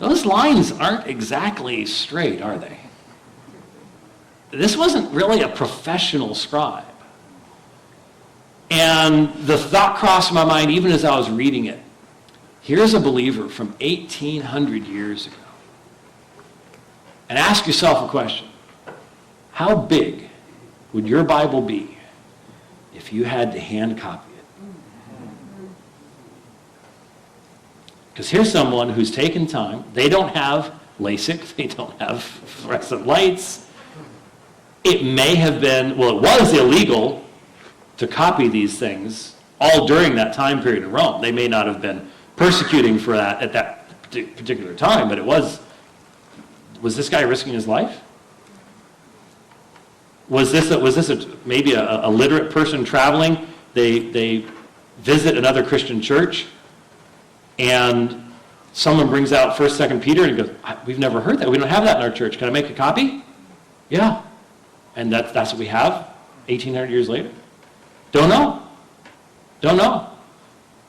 those lines aren't exactly straight, are they? This wasn't really a professional scribe. And the thought crossed my mind even as I was reading it. Here's a believer from 1,800 years ago. And ask yourself a question. How big would your Bible be if you had to hand copy it? Because here's someone who's taken time. They don't have LASIK. They don't have fluorescent lights. It may have been, well, it was illegal to copy these things all during that time period in Rome. They may not have been persecuting for that at that particular time, but was this guy risking his life? Was this maybe a literate person traveling? They visit another Christian church, and someone brings out 1st, 2nd Peter, and he goes, we've never heard that. We don't have that in our church. Can I make a copy? Yeah. And that's what we have 1,800 years later? Don't know. Don't know.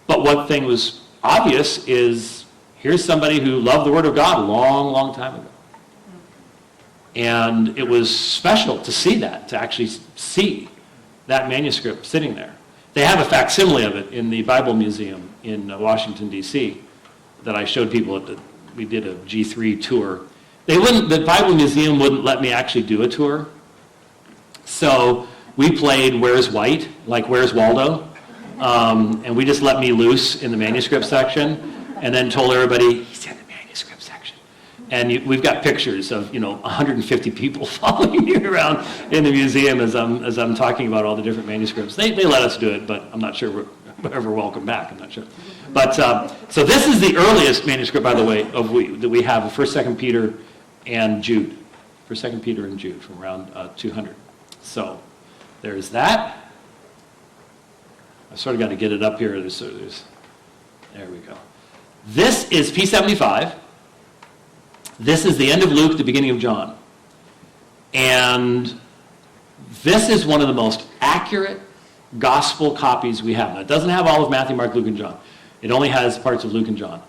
But one thing was obvious is here's somebody who loved the Word of God a long, long time ago. And it was special to see that, to actually see that manuscript sitting there. They have a facsimile of it in the Bible Museum in Washington, D.C. that I showed people we did a G3 tour. The Bible Museum wouldn't let me actually do a tour. So we played Where's White, like Where's Waldo? And we just let me loose in the manuscript section and then told everybody, he's in the manuscript section. And we've got pictures of 150 people following me around in the museum as I'm talking about all the different manuscripts. They let us do it, but I'm not sure we're ever welcome back. I'm not sure. But so this is the earliest manuscript, by the way, that we have of 1st, 2nd Peter and Jude. 1st, 2nd Peter and Jude from around 200. So there's that. I've sort of got to get it up here. There we go. This is P75. This is the end of Luke, the beginning of John. And this is one of the most accurate gospel copies we have. Now, it doesn't have all of Matthew, Mark, Luke, and John. It only has parts of Luke and John.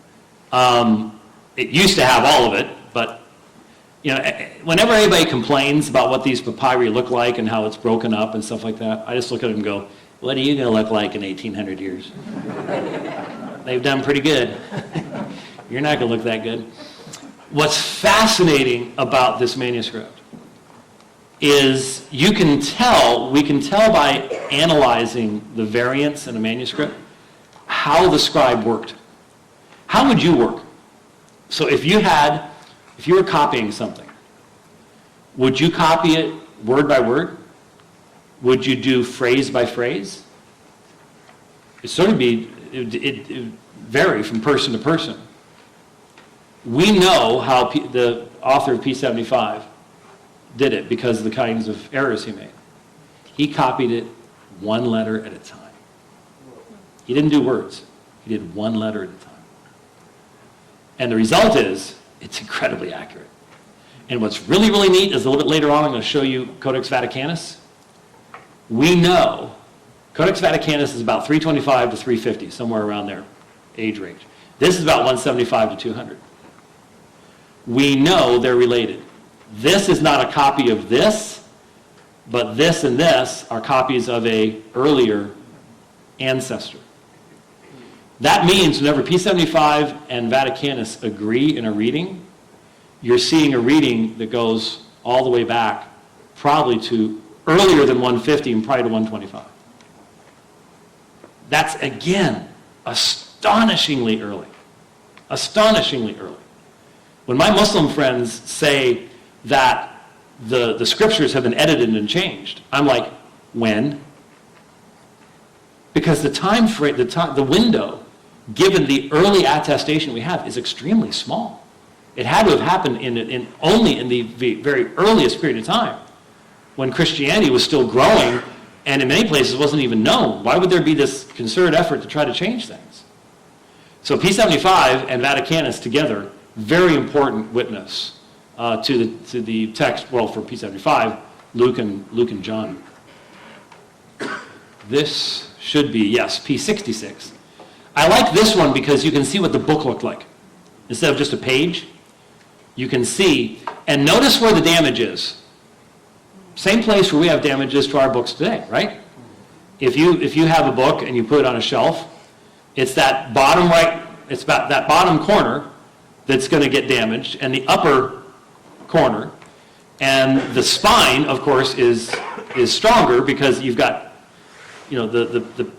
It used to have all of it, but whenever anybody complains about what these papyri look like and how it's broken up and stuff like that, I just look at it and go, what are you going to look like in 1,800 years? They've done pretty good. You're not going to look that good. What's fascinating about this manuscript is we can tell by analyzing the variants in a manuscript how the scribe worked. How would you work? So if you were copying something, would you copy it word by word? Would you do phrase by phrase? It vary from person to person. We know how the author of P75 did it because of the kinds of errors he made. He copied it one letter at a time. He didn't do words. He did one letter at a time. And the result is, it's incredibly accurate. And what's really, really neat is a little bit later on, I'm going to show you Codex Vaticanus. We know Codex Vaticanus is about 325 to 350, somewhere around their age range. This is about 175 to 200. We know they're related. This is not a copy of this, but this and this are copies of a earlier ancestor. That means whenever P75 and Vaticanus agree in a reading, you're seeing a reading that goes all the way back, probably to earlier than 150 and probably to 125. That's, again, astonishingly early. Astonishingly early. When my Muslim friends say that the scriptures have been edited and changed, I'm like, when? Because the time frame, the window, given the early attestation we have, is extremely small. It had to have happened only in the very earliest period of time, when Christianity was still growing, and in many places wasn't even known. Why would there be this concerted effort to try to change things? So P75 and Vaticanus together, very important witness to the text. Well, for P75, Luke and John. This should be, yes, P66. I like this one because you can see what the book looked like. Instead of just a page, you can see, and notice where the damage is. Same place where we have damages to our books today, right? If you have a book and you put it on a shelf, it's that bottom right, it's about that bottom corner that's going to get damaged, and the upper corner, and the spine, of course, is stronger because you've got, the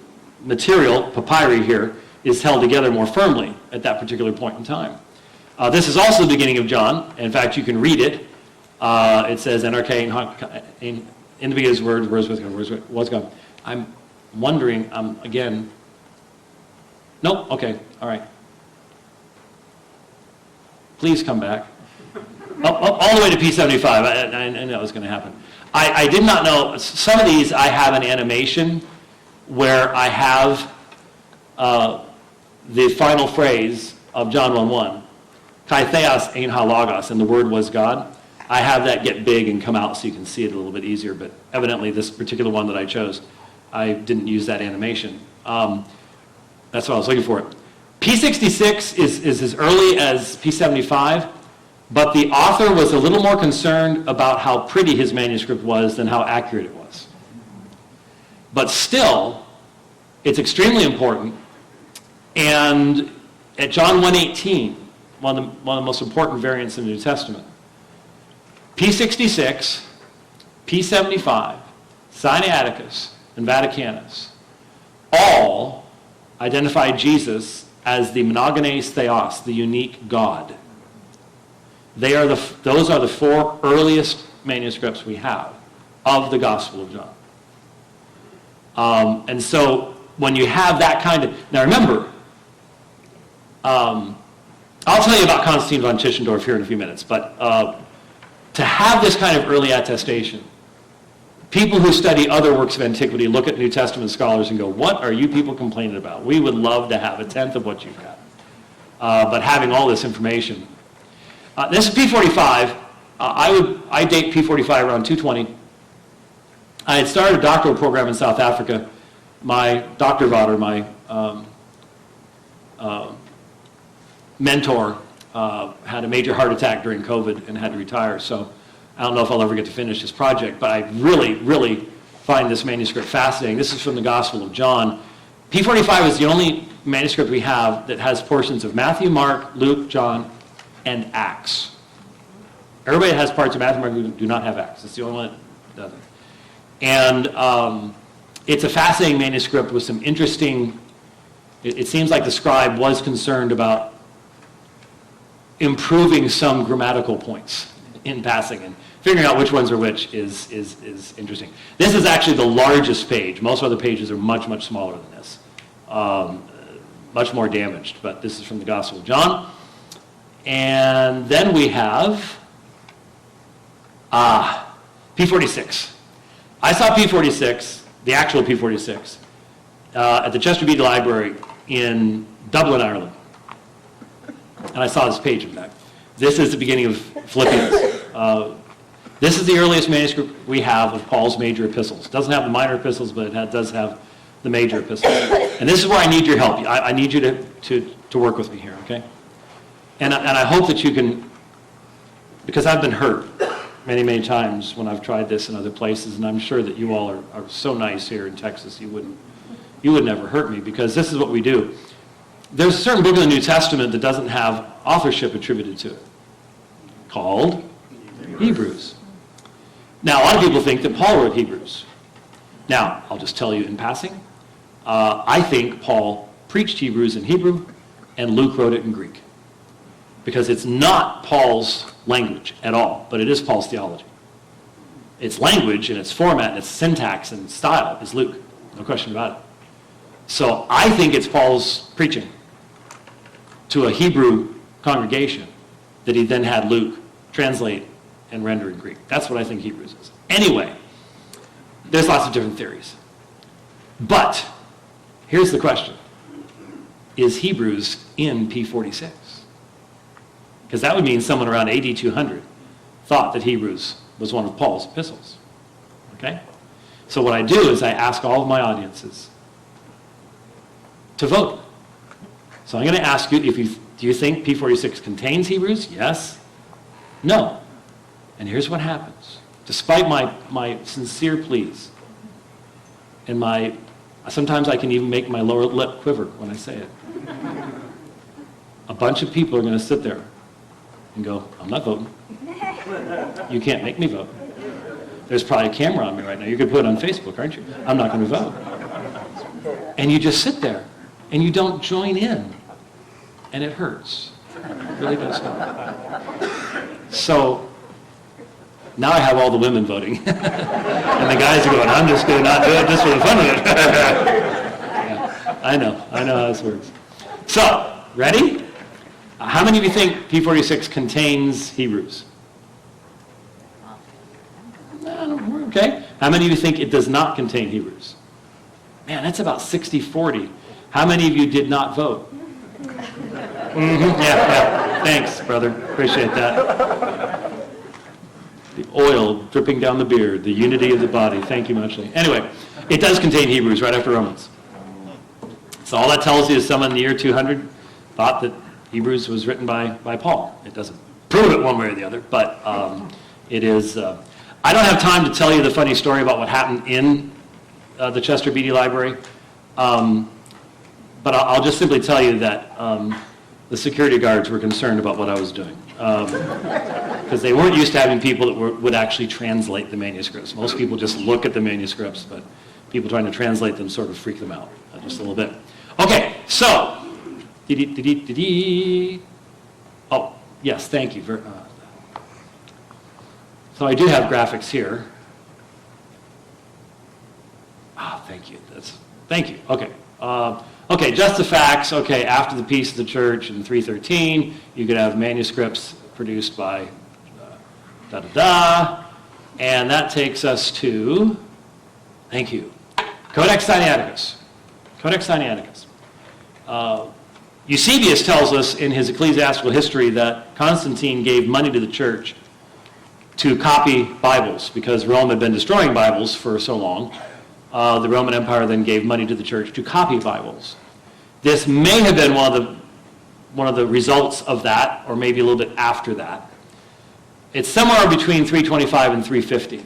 material, papyri here, is held together more firmly at that particular point in time. This is also the beginning of John. In fact, you can read it. It says, NRK, in the beginning of the word, was God. wondering, again, nope, okay, all right. Please come back. All the way to P75, I knew that was going to happen. I did not know, some of these I have an animation where I have the final phrase of John 1:1, Kai theos ein ha logos, and the word was God. I have that get big and come out so you can see it a little bit easier, but evidently this particular one that I chose, I didn't use that animation. That's what I was looking for. P66 is as early as P75, but the author was a little more concerned about how pretty his manuscript was than how accurate it was. But still, it's extremely important, and at John 1:18, one of the most important variants in the New Testament, P66, P75, Sinaiticus, and Vaticanus all identify Jesus as the monogenes theos, the unique God. Those are the four earliest manuscripts we have of the Gospel of John. And so when you have that kind of... Now remember, I'll tell you about Constantine von Tischendorf here in a few minutes, but to have this kind of early attestation, people who study other works of antiquity look at New Testament scholars and go, what are you people complaining about? We would love to have a tenth of what you've got. But having all this information... this is P45. I date P45 around 220. I had started a doctoral program in South Africa. My Dr. Vader, my mentor, had a major heart attack during COVID and had to retire. So I don't know if I'll ever get to finish this project, but I really, really find this manuscript fascinating. This is from the Gospel of John. P45 is the only manuscript we have that has portions of Matthew, Mark, Luke, John, and Acts. Everybody has parts of Matthew, Mark, Luke do not have Acts. It's the only one that doesn't. And it's a fascinating manuscript with some interesting... It seems like the scribe was concerned about improving some grammatical points in passing, and figuring out which ones are which is interesting. This is actually the largest page. Most other pages are much, much smaller than this. Much more damaged, but this is from the Gospel of John. And then we have P46. I saw P46, the actual P46, at the Chester Beatty Library in Dublin, Ireland. And I saw this page, in fact. This is the beginning of Philippians. This is the earliest manuscript we have of Paul's major epistles. It doesn't have the minor epistles, but it does have the major epistles. And this is where I need your help. I need you to work with me here, okay? And I hope that you can, because I've been hurt many, many times when I've tried this in other places, and I'm sure that you all are so nice here in Texas, you would never hurt me, because this is what we do. There's a certain book in the New Testament that doesn't have authorship attributed to it, called Hebrews. Now, a lot of people think that Paul wrote Hebrews. Now, I'll just tell you in passing, I think Paul preached Hebrews in Hebrew, and Luke wrote it in Greek. Because it's not Paul's language at all, but it is Paul's theology. Its language and its format and its syntax and style is Luke, no question about it. So I think it's Paul's preaching to a Hebrew congregation that he then had Luke translate and render in Greek. That's what I think Hebrews is. Anyway, there's lots of different theories. But here's the question. Is Hebrews in P46? Because that would mean someone around AD 200 thought that Hebrews was one of Paul's epistles. Okay? So what I do is I ask all of my audiences to vote. So I'm going to ask you, do you think P46 contains Hebrews? Yes? No. And here's what happens. Despite my sincere pleas, and sometimes I can even make my lower lip quiver when I say it. A bunch of people are going to sit there and go, I'm not voting. You can't make me vote. There's probably a camera on me right now. You could put it on Facebook, aren't you? I'm not going to vote. And you just sit there, and you don't join in. And it hurts. It really does hurt. So Now I have all the women voting. And the guys are going, I'm just going to not do it just for the fun of it. Yeah, I know how this works. So, ready? How many of you think P46 contains Hebrews? Okay. How many of you think it does not contain Hebrews? Man, that's about 60-40. How many of you did not vote? Yeah. Thanks, brother. Appreciate that. The oil dripping down the beard, the unity of the body. Thank you muchly. Anyway, it does contain Hebrews right after Romans. So all that tells you is someone in the year 200 thought that Hebrews was written by Paul. It doesn't prove it one way or the other, but it is. I don't have time to tell you the funny story about what happened in the Chester Beatty Library, but I'll just simply tell you that the security guards were concerned about what I was doing, because they weren't used to having people that would actually translate the manuscripts. Most people just look at the manuscripts, but people trying to translate them sort of freak them out just a little bit. Okay, so, oh, yes, thank you. So I do have graphics here. Thank you. Thank you. Okay. Okay, just the facts. Okay, after the peace of the church in 313, you could have manuscripts produced by and that takes us to, thank you, Codex Sinaiticus. Codex Sinaiticus. Eusebius tells us in his ecclesiastical history that Constantine gave money to the church to copy Bibles because Rome had been destroying Bibles for so long. The Roman Empire then gave money to the church to copy Bibles. This may have been one of the results of that, or maybe a little bit after that. It's somewhere between 325 and 350.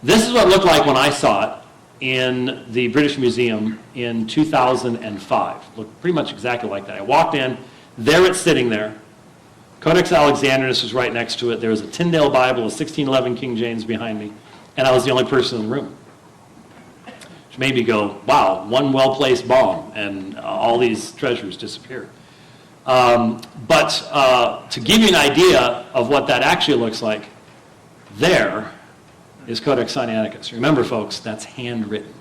This is what it looked like when I saw it in the British Museum in 2005. Looked pretty much exactly like that. I walked in, there it's sitting there. Codex Alexandrinus was right next to it. There was a Tyndale Bible, a 1611 King James behind me, and I was the only person in the room. Which made me go, wow, one well-placed bomb, and all these treasures disappeared. But to give you an idea of what that actually looks like, there is Codex Sinaiticus. Remember, folks, that's handwritten.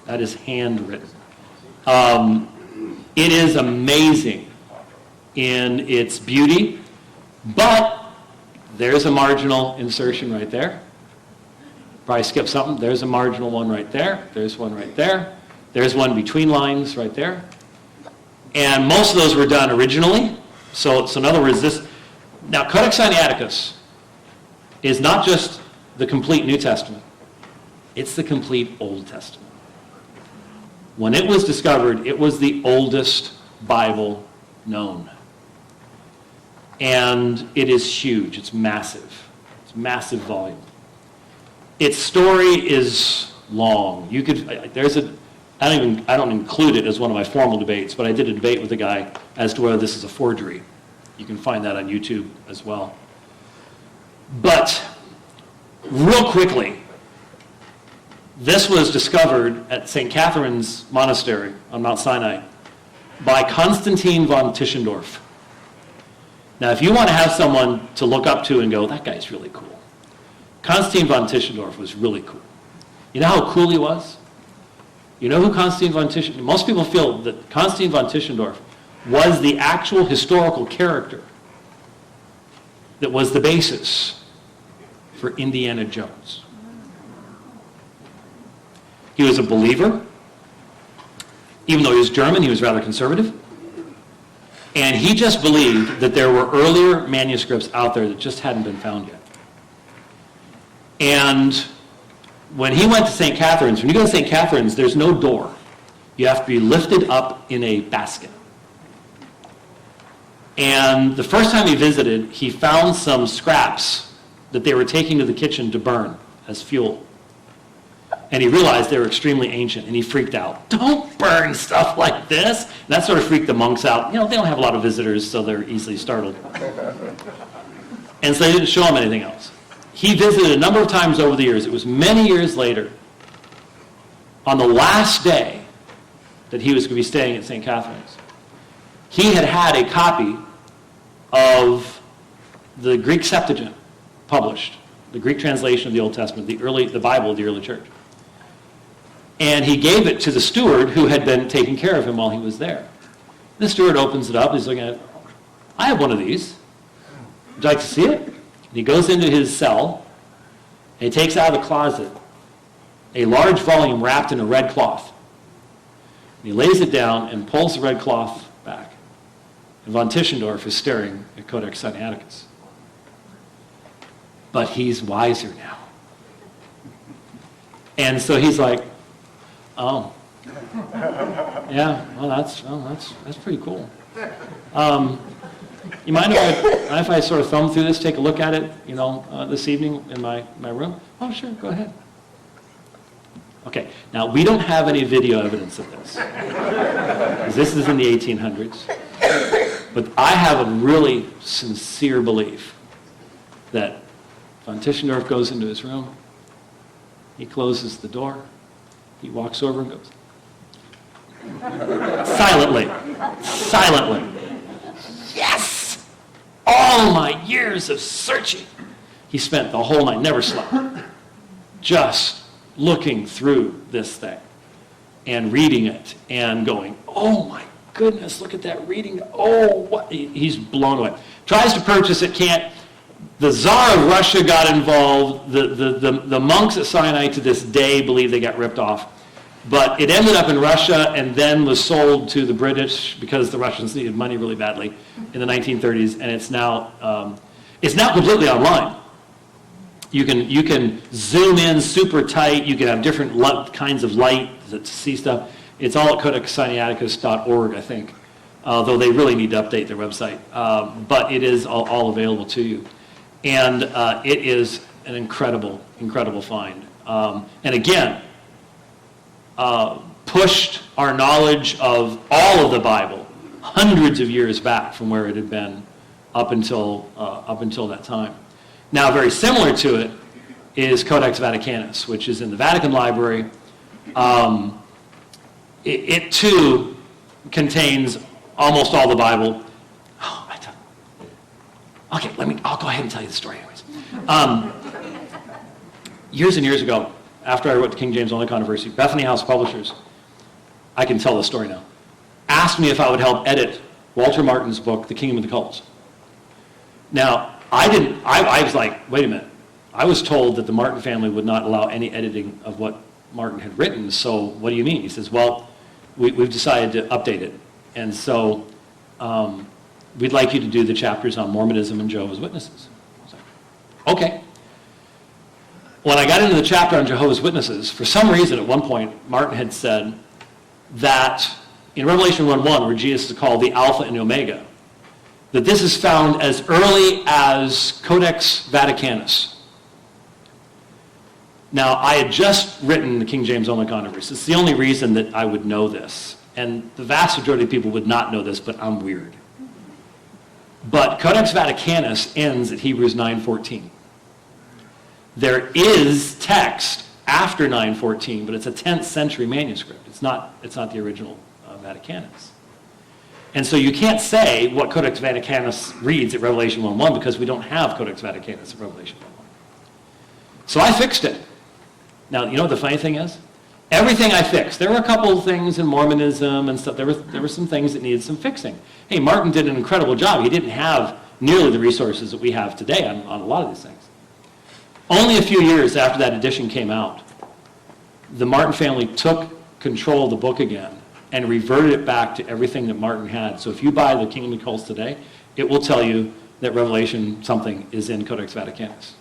That is handwritten. It is amazing in its beauty, but there's a marginal insertion right there. Probably skip something. There's a marginal one right there. There's one right there. There's one between lines right there. And most of those were done originally. So in other words, now Codex Sinaiticus is not just the complete New Testament. It's the complete Old Testament. When it was discovered, it was the oldest Bible known. And it is huge. It's massive. It's massive volume. Its story is long. You could, I don't include it as one of my formal debates, but I did a debate with a guy as to whether this is a forgery. You can find that on YouTube as well. But real quickly, this was discovered at St. Catherine's Monastery on Mount Sinai by Constantine von Tischendorf. Now, if you want to have someone to look up to and go, that guy's really cool, Constantine von Tischendorf was really cool. You know how cool he was? You know who Constantine von Tischendorf, most people feel that Constantine von Tischendorf was the actual historical character that was the basis for Indiana Jones. He was a believer. Even though he was German, he was rather conservative. And he just believed that there were earlier manuscripts out there that just hadn't been found yet. And when he went to St. Catherine's, when you go to St. Catherine's, there's no door. You have to be lifted up in a basket. And the first time he visited, he found some scraps that they were taking to the kitchen to burn as fuel. And he realized they were extremely ancient, and he freaked out. Don't burn stuff like this. And that sort of freaked the monks out. You know, they don't have a lot of visitors, so they're easily startled. And so they didn't show him anything else. He visited a number of times over the years. It was many years later, on the last day that he was going to be staying at St. Catherine's, he had a copy of the Greek Septuagint published, the Greek translation of the Old Testament, the Bible of the early church. And he gave it to the steward who had been taking care of him while he was there. The steward opens it up. He's looking at it. I have one of these. Would you like to see it? And he goes into his cell, and he takes out of the closet a large volume wrapped in a red cloth. And he lays it down and pulls the red cloth back. And von Tischendorf is staring at Codex Sinaiticus. But he's wiser now. And so he's like, oh, yeah, well, that's pretty cool. You mind if I sort of thumb through this, take a look at it, this evening in my room? Oh, sure, go ahead. Okay, now we don't have any video evidence of this, 'cause this is in the 1800s. But I have a really sincere belief that von Tischendorf goes into his room, he closes the door, he walks over and goes, silently, yes! All my years of searching. He spent the whole night, never slept, just looking through this thing and reading it and going, oh my goodness, look at that reading. Oh, what? He's blown away. Tries to purchase it, can't. The Tsar of Russia got involved. The monks at Sinai to this day believe they got ripped off. But it ended up in Russia and then was sold to the British because the Russians needed money really badly in the 1930s, and it's now completely online. You can zoom in super tight. You can have different kinds of light to see stuff. It's all at codexsinaiticus.org, I think, though they really need to update their website. But it is all available to you. And it is an incredible, incredible find. And again, pushed our knowledge of all of the Bible hundreds of years back from where it had been up until that time. Now, very similar to it is Codex Vaticanus, which is in the Vatican Library. It too contains almost all the Bible. Okay, I'll go ahead and tell you the story anyways. Years and years ago, after I wrote the King James Only Controversy, Bethany House Publishers, I can tell the story now, asked me if I would help edit Walter Martin's book, The Kingdom of the Cults. Now, I was like, wait a minute. I was told that the Martin family would not allow any editing of what Martin had written, so what do you mean? He says, well, we've decided to update it. And so we'd like you to do the chapters on Mormonism and Jehovah's Witnesses. I was like, okay. When I got into the chapter on Jehovah's Witnesses, for some reason at one point, Martin had said that in Revelation 1:1, where Jesus is called the Alpha and the Omega, that this is found as early as Codex Vaticanus. Now, I had just written the King James Only Controversy. It's the only reason that I would know this. And the vast majority of people would not know this, but I'm weird. But Codex Vaticanus ends at Hebrews 9:14. There is text after 9:14, but it's a 10th century manuscript. It's not the original Vaticanus. And so you can't say what Codex Vaticanus reads at Revelation 1:1 because we don't have Codex Vaticanus at Revelation 1:1. So I fixed it. Now, you know what the funny thing is? Everything I fixed. There were a couple of things in Mormonism and stuff. There were some things that needed some fixing. Hey, Martin did an incredible job. He didn't have nearly the resources that we have today on a lot of these things. Only a few years after that edition came out, the Martin family took control of the book again and reverted it back to everything that Martin had. So if you buy the Kingdom of the Cults today, it will tell you that Revelation something is in Codex Vaticanus.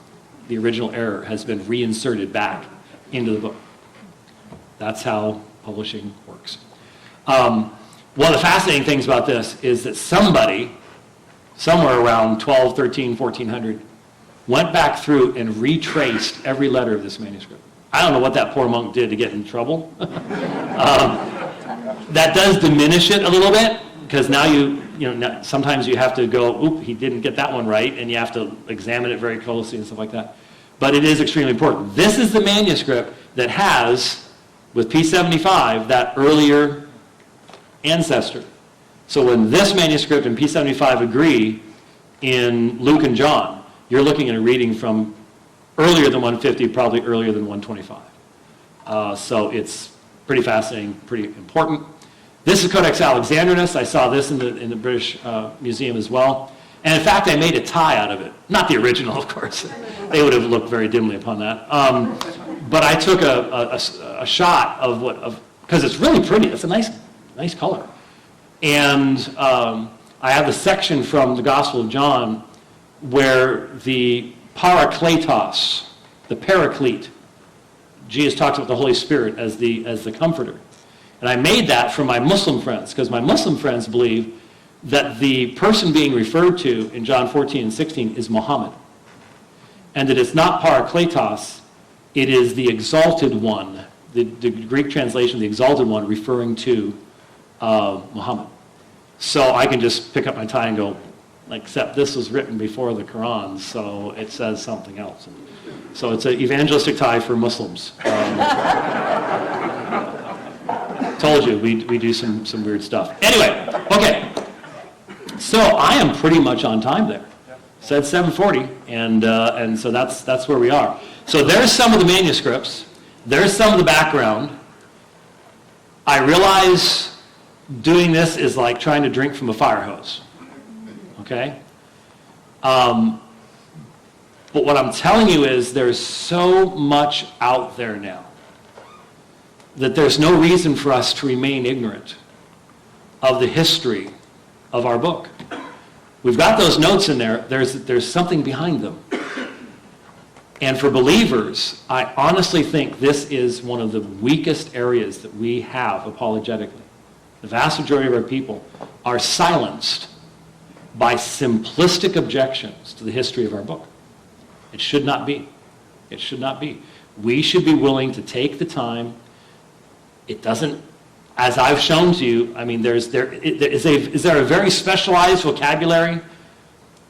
The original error has been reinserted back into the book. That's how publishing works. One of the fascinating things about this is that somebody, somewhere around 12, 13, 1400, went back through and retraced every letter of this manuscript. I don't know what that poor monk did to get in trouble. That does diminish it a little bit, because now sometimes you have to go, oop, he didn't get that one right, and you have to examine it very closely and stuff like that. But it is extremely important. This is the manuscript that has, with P75, that earlier ancestor. So when this manuscript and P75 agree in Luke and John, you're looking at a reading from earlier than 150, probably earlier than 125. So it's pretty fascinating, pretty important. This is Codex Alexandrinus. I saw this in the British Museum as well. And in fact, I made a tie out of it. Not the original, of course. They would have looked very dimly upon that. But I took a shot of because it's really pretty. It's a nice color. And I have a section from the Gospel of John where the Parakletos, the Paraclete, Jesus talks about the Holy Spirit as the comforter. And I made that for my Muslim friends, because my Muslim friends believe that the person being referred to in John 14 and 16 is Muhammad. And that it's not Parakletos, it is the exalted one, the Greek translation, the exalted one, referring to Muhammad. So I can just pick up my tie and go, except this was written before the Quran, so it says something else. So it's an evangelistic tie for Muslims. Told you, we do some weird stuff. Anyway, okay. So I am pretty much on time there. Said 7:40, and so that's where we are. So there's some of the manuscripts. There's some of the background. I realize doing this is like trying to drink from a fire hose. Okay? But what I'm telling you is there's so much out there now that there's no reason for us to remain ignorant of the history of our book. We've got those notes in there. There's something behind them. And for believers, I honestly think this is one of the weakest areas that we have apologetically. The vast majority of our people are silenced by simplistic objections to the history of our book. It should not be. It should not be. We should be willing to take the time. It doesn't, as I've shown to you, I mean, is there a very specialized vocabulary?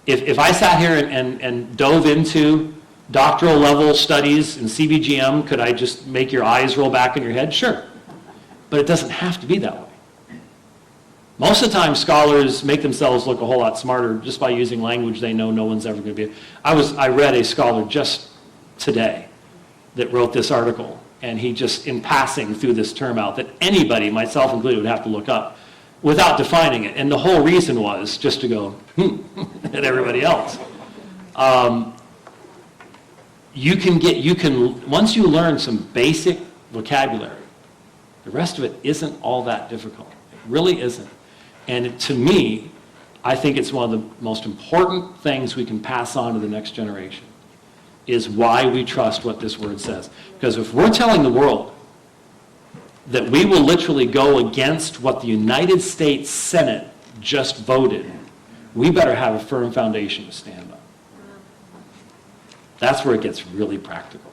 If I sat here and dove into doctoral level studies in CBGM, could I just make your eyes roll back in your head? Sure. But it doesn't have to be that way. Most of the time, scholars make themselves look a whole lot smarter just by using language they know no one's ever going to be. I read a scholar just today that wrote this article, and he just, in passing, threw this term out that anybody, myself included, would have to look up without defining it. And the whole reason was just to go, at everybody else. Once you learn some basic vocabulary, the rest of it isn't all that difficult. It really isn't. And to me, I think it's one of the most important things we can pass on to the next generation, is why we trust what this word says. Because if we're telling the world that we will literally go against what the United States Senate just voted, we better have a firm foundation to stand on. That's where it gets really practical.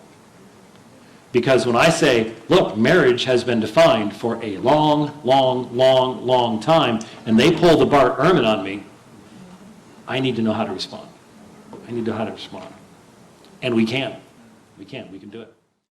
Because when I say, look, marriage has been defined for a long, long, long, long time, and they pull the Bart Ehrman on me, I need to know how to respond. I need to know how to respond. And we can. We can do it.